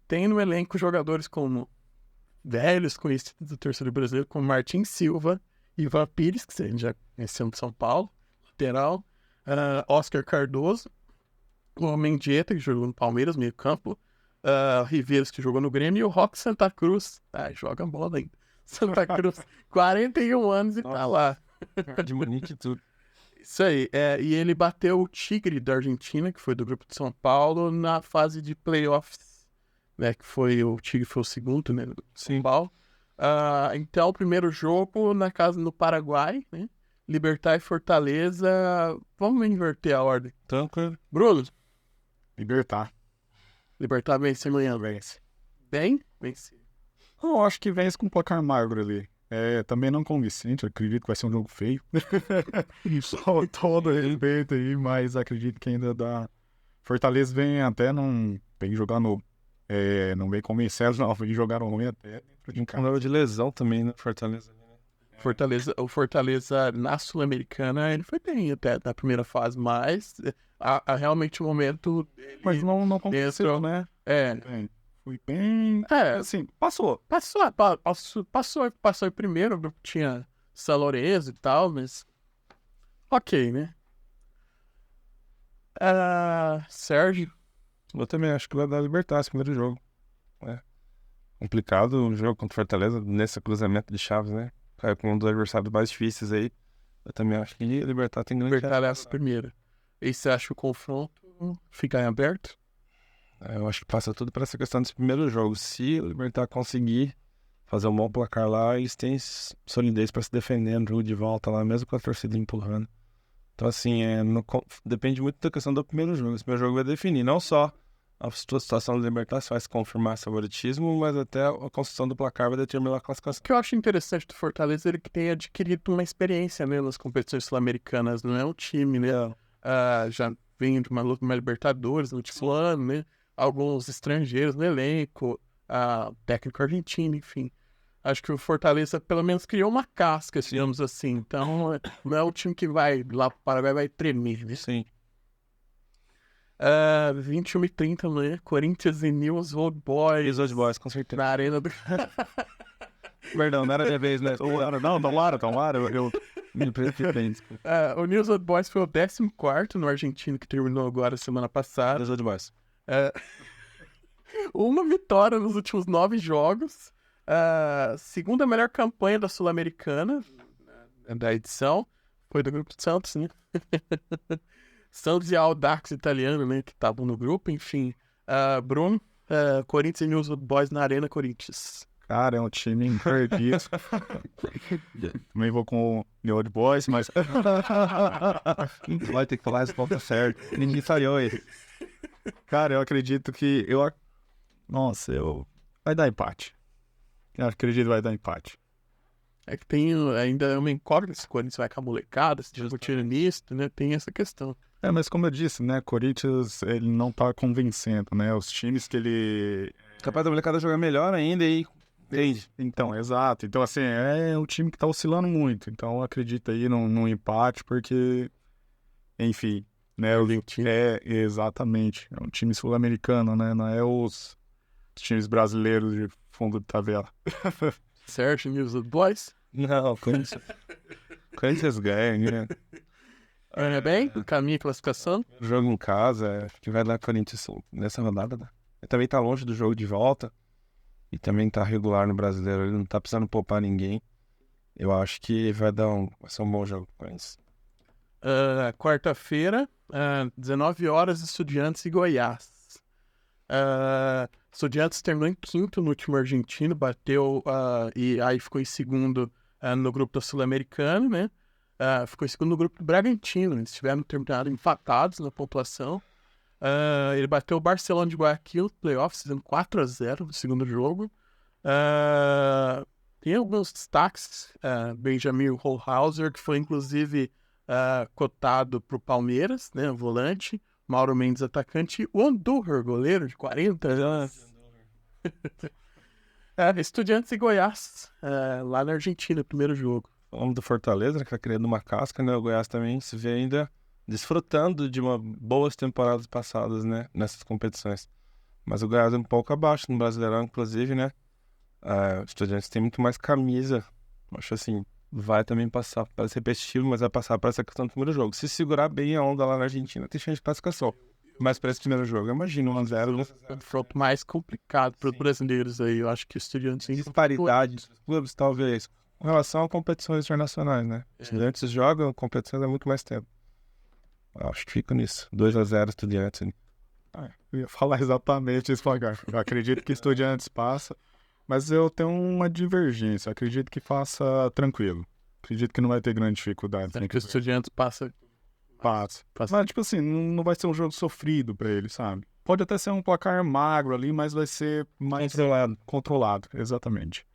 Tem no elenco jogadores como velhos conhecidos do torcedor brasileiro, como Martin Silva, Ivan Pires, que a gente já conheceu de São Paulo, lateral, Oscar Cardoso, o Mendieta, que jogou no Palmeiras, meio campo, Riveiros, que jogou no Grêmio, e o Roque Santa Cruz. Joga bola ainda. Santa Cruz, 41 anos e tá lá. De Munique e tudo. Isso aí. E ele bateu o Tigre da Argentina, que foi do grupo de São Paulo, na fase de playoffs, né? Que foi o Tigre foi o segundo, né? Do São Paulo. Então, o primeiro jogo na casa no Paraguai, né? Libertad e Fortaleza. Vamos inverter a ordem. Tranquilo. Bruno, Libertar. Libertad vence amanhã. Vence. Bem? Vence. Eu acho que vence com um placar magro ali. Também não convincente, eu acredito que vai ser um jogo feio. Com todo respeito aí, mas acredito que ainda dá. Fortaleza vem até não. Vem jogando. Não vem convencendo, não. Vem jogando ruim até dentro de Um casa. problema de lesão também, né? Fortaleza. O Fortaleza na Sul-Americana, ele foi bem até na primeira fase, mas realmente o momento dele Mas não convenceu, né? Fui bem. Assim, passou. Passou em primeiro, o grupo tinha São Lourenço e tal, mas ok, né? Sérgio, Eu também acho que vai dar Libertad esse primeiro jogo. Complicado o jogo contra o Fortaleza, nesse cruzamento de chaves, né? Caiu com um dos adversários mais difíceis aí. Eu também acho que Libertad tem grande Libertad é chance. a primeira. E você acha que o confronto fica em aberto? Eu acho que passa tudo para essa questão desse primeiro jogo. Se o Libertad conseguir fazer um bom placar lá, eles têm solidez para se defender no jogo de volta lá, mesmo com a torcida empurrando. Então, assim, depende muito da questão do primeiro jogo. Esse primeiro jogo vai definir não só a situação do Libertad, se vai se confirmar favoritismo, mas até a construção do placar vai determinar a classificação. O que eu acho interessante do Fortaleza é ele que tem adquirido uma experiência, né, nas competições sul-americanas. Não é um time, né? Já vem de uma Libertadores no último ano, né? Alguns estrangeiros no elenco, técnico argentino, enfim. Acho que o Fortaleza pelo menos criou uma casca, digamos assim. Então, não é um time que vai lá para o Paraguai vai tremer, né? Sim. 21h30 amanhã, Corinthians e News Old Boys. Os Old Boys, com certeza. Na arena do... Perdão, não era minha vez, né? Não, tomara. Eu Me prefiro desculpa. O News Old Boys foi o 14º no argentino, que terminou agora semana passada. Os Old Boys. Uma vitória nos últimos 9 jogos. Segunda melhor campanha da Sul-Americana da edição. Foi do grupo de Santos, né? Santos e Audax italiano, né? Que estavam no grupo, enfim. Bruno, Corinthians e News Old Boys na Arena Corinthians. Cara, é um time imperdível. Também vou com o New Old Boys, mas. Vai ter que falar a resposta certa. Ninguém falhou aí. Cara, eu acredito que. Vai dar empate. Eu acredito que vai dar empate. É que tem ainda uma incógnita se o Corinthians vai com a molecada, se discutindo nisso, né? Tem essa questão. Mas como eu disse, né? Corinthians, ele não tá convencendo, né? Os times que ele. Capaz da molecada jogar melhor ainda e... Entende? Então, exato. Então, assim, é um time que tá oscilando muito. Então, eu acredito aí num empate, porque, enfim, né? Exatamente. É um time sul-americano, né? Não é os times brasileiros de fundo de tabela. Sérgio, News Old Boys? Não, Corinthians ganha, né? Bem, caminho de classificação. Jogo em casa, acho que vai dar Corinthians nessa rodada, né? Ele também tá longe do jogo de volta. E também tá regular no brasileiro, ele não tá precisando poupar ninguém. Eu acho que vai ser um bom jogo com isso. Quarta-feira, 19 horas, Estudiantes e Goiás. Estudiantes terminou em quinto no último argentino, bateu e aí ficou em segundo no grupo da Sul-Americana, né? Ficou em segundo no grupo do Bragantino, eles tiveram terminado empatados na pontuação. Ele bateu o Barcelona de Guayaquil, playoffs, fazendo 4-0 no segundo jogo. Tem alguns destaques. Benjamin Hohlhauser, que foi inclusive cotado para o Palmeiras, né, volante. Mauro Mendes, atacante. O Andújar, goleiro de 40 anos. Estudiantes e Goiás, lá na Argentina, primeiro jogo. Falando do Fortaleza, que tá criando uma casca, né? O Goiás também se vê ainda desfrutando de boas temporadas passadas, né? Nessas competições. Mas o Goiás é um pouco abaixo no Brasileirão, inclusive, né? Os Estudiantes têm muito mais camisa. Acho assim, vai também passar, parece repetitivo, mas vai passar para essa questão do primeiro jogo. Se segurar bem a onda lá na Argentina, tem chance de classificação. Mas para esse primeiro jogo, eu imagino 1-0, né? Confronto mais complicado para os brasileiros aí. Eu acho que o Estudiantes... Disparidade dos clubes, talvez. Com relação a competições internacionais, né? Estudiantes jogam competições há muito mais tempo. Eu acho que fica nisso. 2-0 Estudiantes. Eu ia falar exatamente esse placar. Eu acredito que Estudiantes passa, mas eu tenho uma divergência. Eu acredito que faça tranquilo. Acredito que não vai ter grande dificuldade. Será que o Estudiantes passa? Passa. Mas, tipo assim, não vai ser um jogo sofrido pra ele, sabe? Pode até ser um placar magro ali, mas vai ser mais controlado. Exatamente.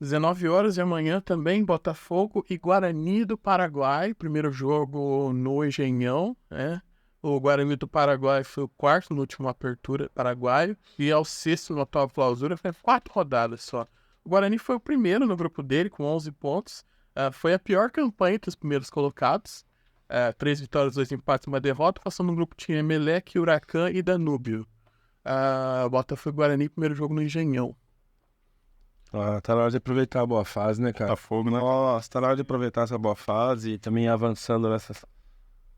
19 horas de amanhã também, Botafogo e Guarani do Paraguai. Primeiro jogo no Engenhão, né? O Guarani do Paraguai foi o quarto na última apertura paraguaio e é o sexto na atual clausura. Foi 4 rodadas só. O Guarani foi o primeiro no grupo dele, com 11 pontos. Foi a pior campanha dos primeiros colocados. 3 vitórias, 2 empates e 1 derrota. Passando no grupo tinha Emelec, Huracan e Danúbio. Botafogo e Guarani, primeiro jogo no Engenhão. Tá na hora de aproveitar a boa fase, né, cara? Botafogo, né? Nossa, tá na hora de aproveitar essa boa fase e também ir avançando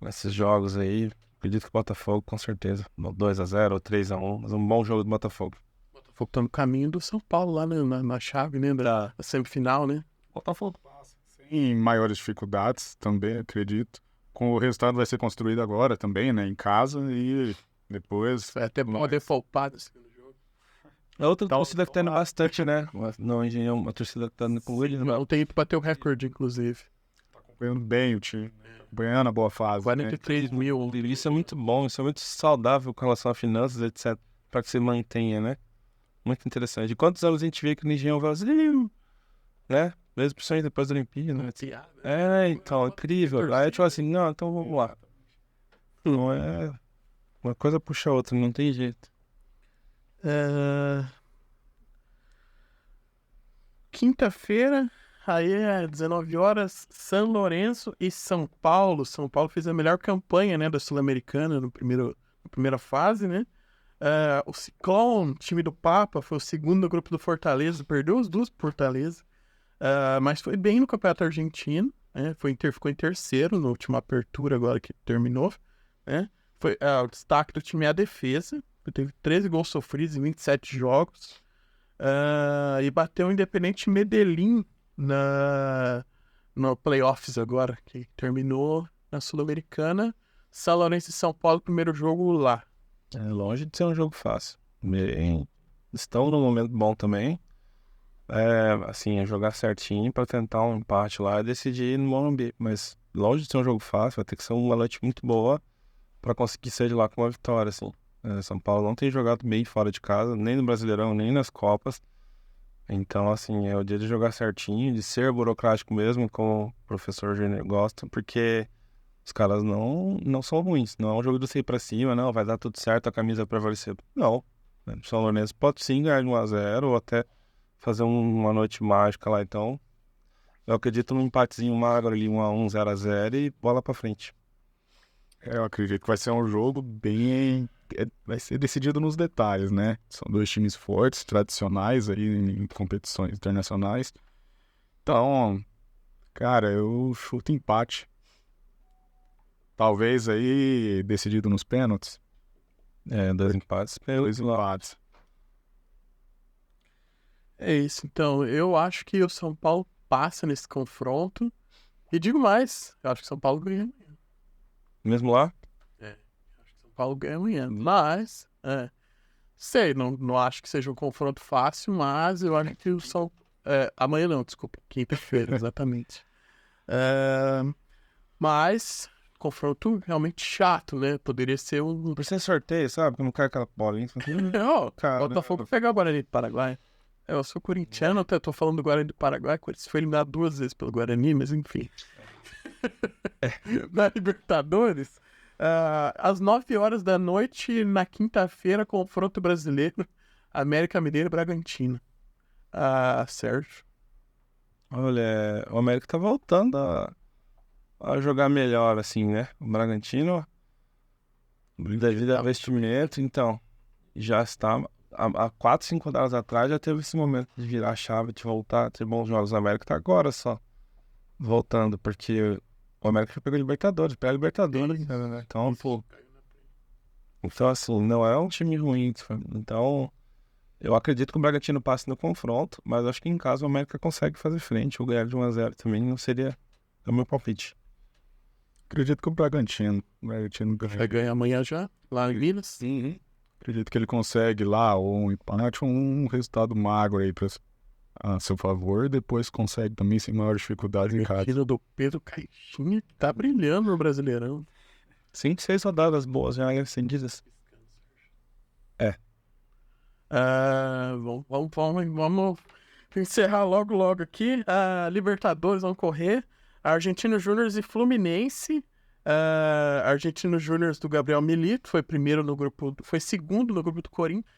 nesses jogos aí. Acredito que o Botafogo, com certeza. 2-0 ou 3-1, mas um bom jogo do Botafogo. O Botafogo tá no caminho do São Paulo, lá na chave, né? Da semifinal, né? Botafogo passa. Sem maiores dificuldades também, acredito. O resultado vai ser construído agora também, né? Em casa e depois... Vai até poder poupar no segundo jogo. A outra torcida que tá indo bastante, né? Não, Engenhão, uma torcida que tá indo com ele. Não tem que bater o recorde, inclusive. Tá acompanhando bem o time. Acompanhando a boa fase. 43 mil. Isso é muito bom, isso é muito saudável com relação a finanças, etc. Pra que você mantenha, né? Muito interessante. De quantos anos a gente vê que o Engenhão vai assim, né? Mesmo principalmente depois da Olimpíada, né? Então, incrível. Aí eu tipo assim, não, então vamos lá. Não é... Uma coisa puxa a outra, não tem jeito. Quinta-feira, aí 19 horas, São Lourenço e São Paulo. São Paulo fez a melhor campanha, né, da Sul-Americana na primeira fase, né? O Ciclone, time do Papa, foi o segundo no grupo do Fortaleza, perdeu os 2 pro Fortaleza, mas foi bem no Campeonato Argentino, né? Ficou em terceiro na última apertura agora que terminou, né? O destaque do time é a defesa, teve 13 gols sofridos em 27 jogos, e bateu o Independente Medellín no playoffs agora, que terminou na Sul-Americana. São Lourenço e São Paulo, primeiro jogo lá. É longe de ser um jogo fácil. Estão num momento bom também. É jogar certinho pra tentar um empate lá e decidir no Morumbi. Mas longe de ser um jogo fácil, vai ter que ser uma noite muito boa pra conseguir sair de lá com uma vitória, assim. São Paulo não tem jogado bem fora de casa, nem no Brasileirão, nem nas Copas. Então, assim, é o dia de jogar certinho, de ser burocrático mesmo, como o professor Júnior gosta, porque os caras não são ruins. Não é um jogo de você ir pra cima, não, vai dar tudo certo, a camisa vai prevalecer. Não. O São Lourenço pode sim ganhar de 1-0 ou até fazer uma noite mágica lá. Então, eu acredito num empatezinho magro ali, 1-1, 0-0 e bola pra frente. Eu acredito que vai ser um jogo bem... Vai ser decidido nos detalhes, né? São 2 times fortes, tradicionais aí em competições internacionais. Então, cara, eu chuto empate. Talvez aí decidido nos pênaltis. 2 empates. 2 empates. É isso, então. Eu acho que o São Paulo passa nesse confronto. E digo mais, eu acho que o São Paulo ganha amanhã. Mesmo lá? Acho que o São Paulo ganha amanhã. Mas, sei, não acho que seja um confronto fácil, mas eu acho que o São... amanhã não, desculpa. Quinta-feira, exatamente. Mas... confronto realmente chato, né? Poderia ser um... Por ser sorteio, sabe? Que não cai aquela bolinha. Não, Botafogo pegar o Guarani do Paraguai. Eu sou corintiano, até tô falando do Guarani do Paraguai. Foi eliminado 2 vezes pelo Guarani, mas enfim. Na Libertadores, às 9 horas da noite, na quinta-feira, confronto brasileiro, América Mineiro e Bragantino. Sérgio. Olha, o América tá voltando a jogar melhor, assim, né? O Bragantino, devido ao investimento, então, já está... Há 4, 5 rodadas atrás já teve esse momento de virar a chave, de voltar a ter bons jogos. O América tá agora só voltando, porque O América pegou Libertadores, pega Libertadores, né? Então, pô. Então, assim, não é um time ruim. Então, eu acredito que o Bragantino passe no confronto, mas acho que em casa o América consegue fazer frente. Ou ganhar de 1-0 também não seria o meu palpite. Acredito que o Bragantino ganha. Vai ganhar amanhã já, lá em Minas. Acredito que ele consegue lá ou um empate ou um resultado magro aí a seu favor. E depois consegue também sem maiores dificuldades em casa. Argentina do Pedro Caixinha tá brilhando no Brasileirão. 5, 6 rodadas boas já acendidas. Vamos encerrar logo aqui. Libertadores vão correr. Argentino Júnior e Fluminense. Argentino Júnior do Gabriel Milito foi segundo no grupo do Corinthians.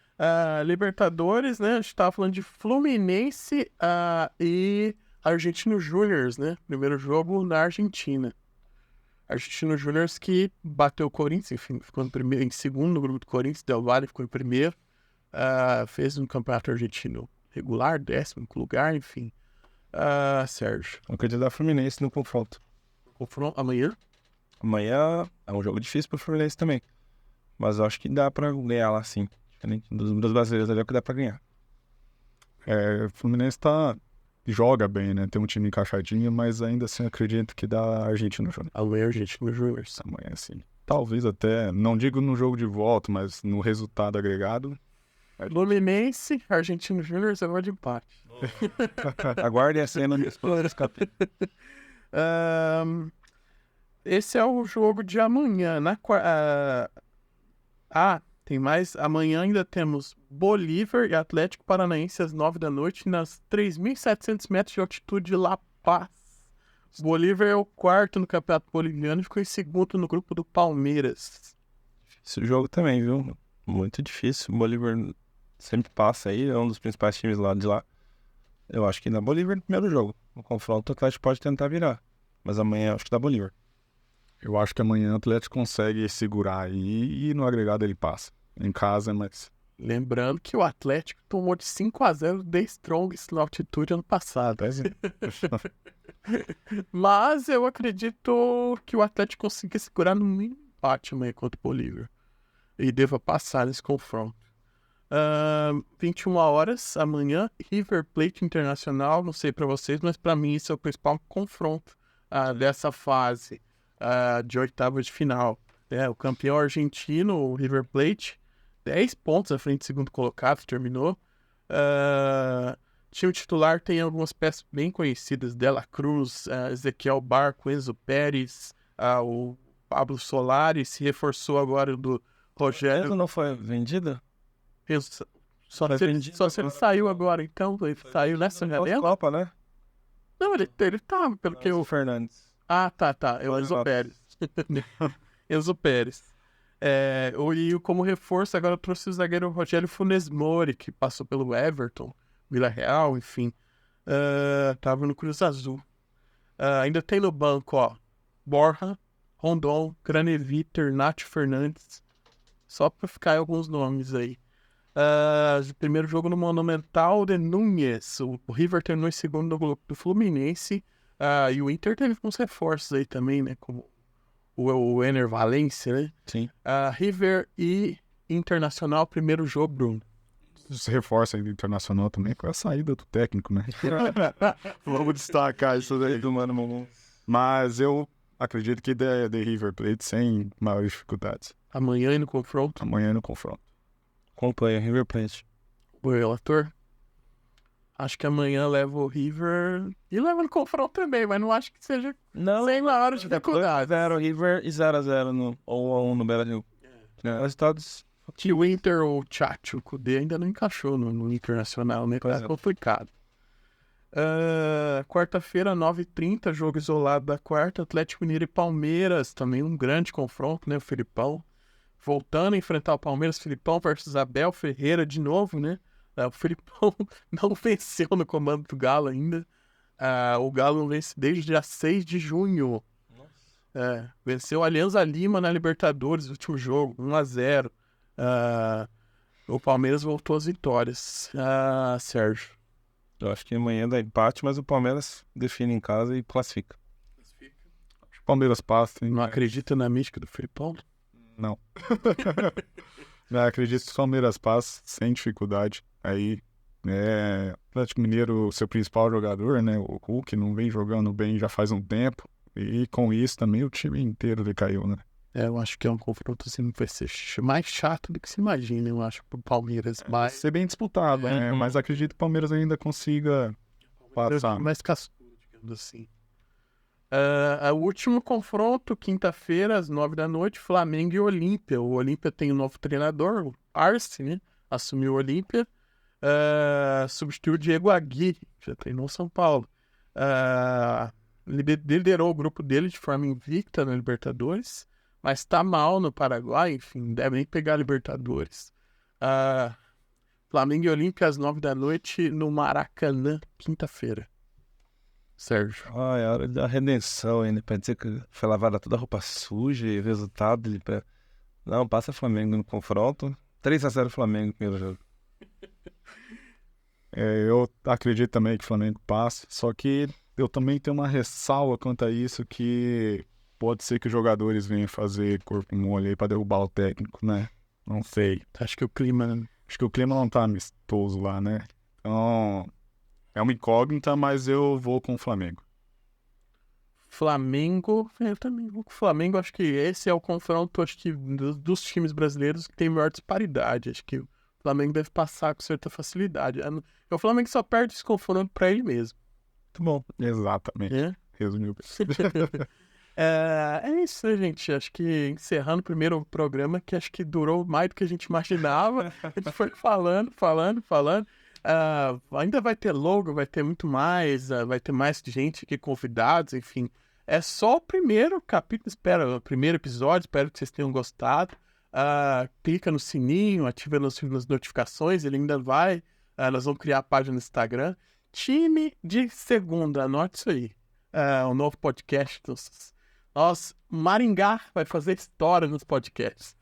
Libertadores, né? A gente tava falando de Fluminense e Argentino Júnior, né? Primeiro jogo na Argentina. Argentino Júnior que bateu o Corinthians, enfim, ficou em segundo no grupo do Corinthians. Del Valle ficou em primeiro. Fez um campeonato argentino regular, 10º lugar, enfim. Sérgio. Eu acredito da Fluminense no confronto. Confronto amanhã? Amanhã é um jogo difícil pro Fluminense também. Mas eu acho que dá pra ganhar lá sim. Diferente dos brasileiros ali é o que dá pra ganhar. O Fluminense joga bem, né? Tem um time encaixadinho, mas ainda assim acredito que dá Argentino Júnior. Amanhã Argentino Júnior. Amanhã sim. Talvez até, não digo no jogo de volta, mas no resultado agregado. Fluminense, Argentino Júnior, você vai de empate. Aguarde a cena dos próximos capítulos. Esse é o jogo de amanhã. Tem mais. Amanhã ainda temos Bolívar e Atlético Paranaense às 9 da noite nas 3.700 metros de altitude de La Paz. Bolívar é o quarto no Campeonato Boliviano e ficou em segundo no grupo do Palmeiras. Esse jogo também, viu? Muito difícil. O Bolívar sempre passa aí, é um dos principais times lá de lá. Eu acho que na Bolívar no primeiro jogo. No confronto o Atlético pode tentar virar. Mas amanhã eu acho que dá Bolívar. Eu acho que amanhã o Atlético consegue segurar aí e no agregado ele passa. Em casa, mas... Lembrando que o Atlético tomou de 5-0 The Strongest na altitude ano passado. Mas eu acredito que o Atlético consiga segurar no mínimo empate amanhã contra o Bolívar. E deva passar nesse confronto. 21 horas amanhã, River Plate Internacional. Não sei pra vocês, mas pra mim esse é o principal confronto dessa fase de oitava de final. O campeão argentino, o River Plate, 10 pontos à frente do segundo colocado, terminou. Time titular tem algumas peças bem conhecidas: Dela Cruz, Ezequiel Barco, Enzo Pérez, o Pablo Solari, se reforçou agora do Rogério. Ele não foi vendido? Só se ele saiu agora, então. Ele saiu nessa janela? Copa, né? Não, ele tava, pelo que O Fernandes. Tá. É o Enzo Pérez. Enzo Pérez. E como reforço, agora eu trouxe o zagueiro Rogério Funes Mori, que passou pelo Everton, Vila Real, enfim. Tava no Cruz Azul. Ainda tem no banco, Borja, Rondon, Craneviter, Nath Fernandes. Só pra ficar alguns nomes aí. Primeiro jogo no Monumental de Núñez. O River terminou em segundo no grupo do Fluminense. E o Inter teve uns reforços aí também, né? Como o Ener Valencia, né? Sim. River e Internacional, primeiro jogo, Bruno. Se reforça aí do Internacional também com a saída do técnico, né? Vamos destacar isso daí do Mano Mamon. Mas eu acredito que de River Plate sem maiores dificuldades. Amanhã no confronto. Amanhã no confronto. Acompanha River Plate. O relator? Acho que amanhã leva o River e leva no confronto também, mas não acho que seja sem maiores dificuldades. 0 River e 0-0 ou 1 no Beira-Rio. Resultados... Que o Inter, o Chacho, o Kudê ainda não encaixou no Internacional, né? Tá complicado. Quarta-feira, 9h30, jogo isolado da quarta, Atlético Mineiro e Palmeiras, também um grande confronto, né? O Filipão voltando a enfrentar o Palmeiras, Filipão versus Abel Ferreira de novo, né? O Filipão não venceu no comando do Galo ainda. O Galo não vence desde dia 6 de junho. Venceu o Alianza Lima na Libertadores, no último jogo, 1-0. O Palmeiras voltou às vitórias. Sérgio. Eu acho que amanhã dá empate, mas o Palmeiras define em casa e classifica. Palmeiras passa, hein? Não acredita na mística do Filipão? Não. Acredito que o Palmeiras passa sem dificuldade. Aí, Atlético Mineiro, seu principal jogador, né? O Hulk não vem jogando bem já faz um tempo. E com isso também o time inteiro decaiu, né? Eu acho que é um confronto assim, vai ser mais chato do que se imagina, eu acho, pro Palmeiras. Vai ser bem disputado, né? Mas acredito que o Palmeiras ainda consiga passar. Mais cascudo, digamos assim. O último confronto, quinta-feira, às 9 da noite, Flamengo e Olímpia. O Olímpia tem um novo treinador, o Arce, né? Assumiu o Olímpia. Substituiu o Diego Aguirre, que já treinou São Paulo. Liderou o grupo dele de forma invicta na Libertadores, mas tá mal no Paraguai, enfim, deve nem pegar a Libertadores. Flamengo e Olímpia às 9 da noite no Maracanã, quinta-feira. Sérgio. É hora da redenção ainda, pra dizer que foi lavada toda a roupa suja e o resultado dele pra... Não, passa Flamengo no confronto. 3-0 Flamengo no primeiro jogo. Eu acredito também que o Flamengo passa, só que eu também tenho uma ressalva quanto a isso, que pode ser que os jogadores venham fazer corpo mole aí pra derrubar o técnico, né? Não sei. Acho que o clima não tá amistoso lá, né? Então, é uma incógnita, mas eu vou com o Flamengo. Flamengo, eu também vou com o Flamengo. Acho que esse é o confronto, acho que dos times brasileiros que tem maior disparidade. Acho que o Flamengo deve passar com certa facilidade. O Flamengo só perde esse confronto pra ele mesmo. Muito bom. Exatamente. Resumiu bem. É isso, né, gente? Acho que encerrando o primeiro programa, que acho que durou mais do que a gente imaginava. A gente foi falando. Ainda vai ter logo, vai ter muito mais, vai ter mais gente aqui, convidados, enfim. É só o primeiro capítulo, o primeiro episódio, espero que vocês tenham gostado. Clica no sininho, ativa as notificações, ele ainda vai. Nós vamos criar a página no Instagram. Time de Segunda, anote isso aí. Um novo podcast. Maringá vai fazer história nos podcasts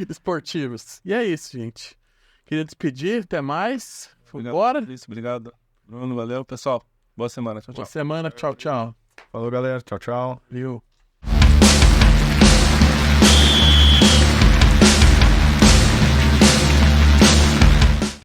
esportivos. E é isso, gente. Queria despedir, até mais. Bora. Obrigado. Bruno, valeu, pessoal. Boa semana. Tchau, tchau. Boa semana. Tchau, tchau. Falou, galera. Tchau, tchau. Valeu.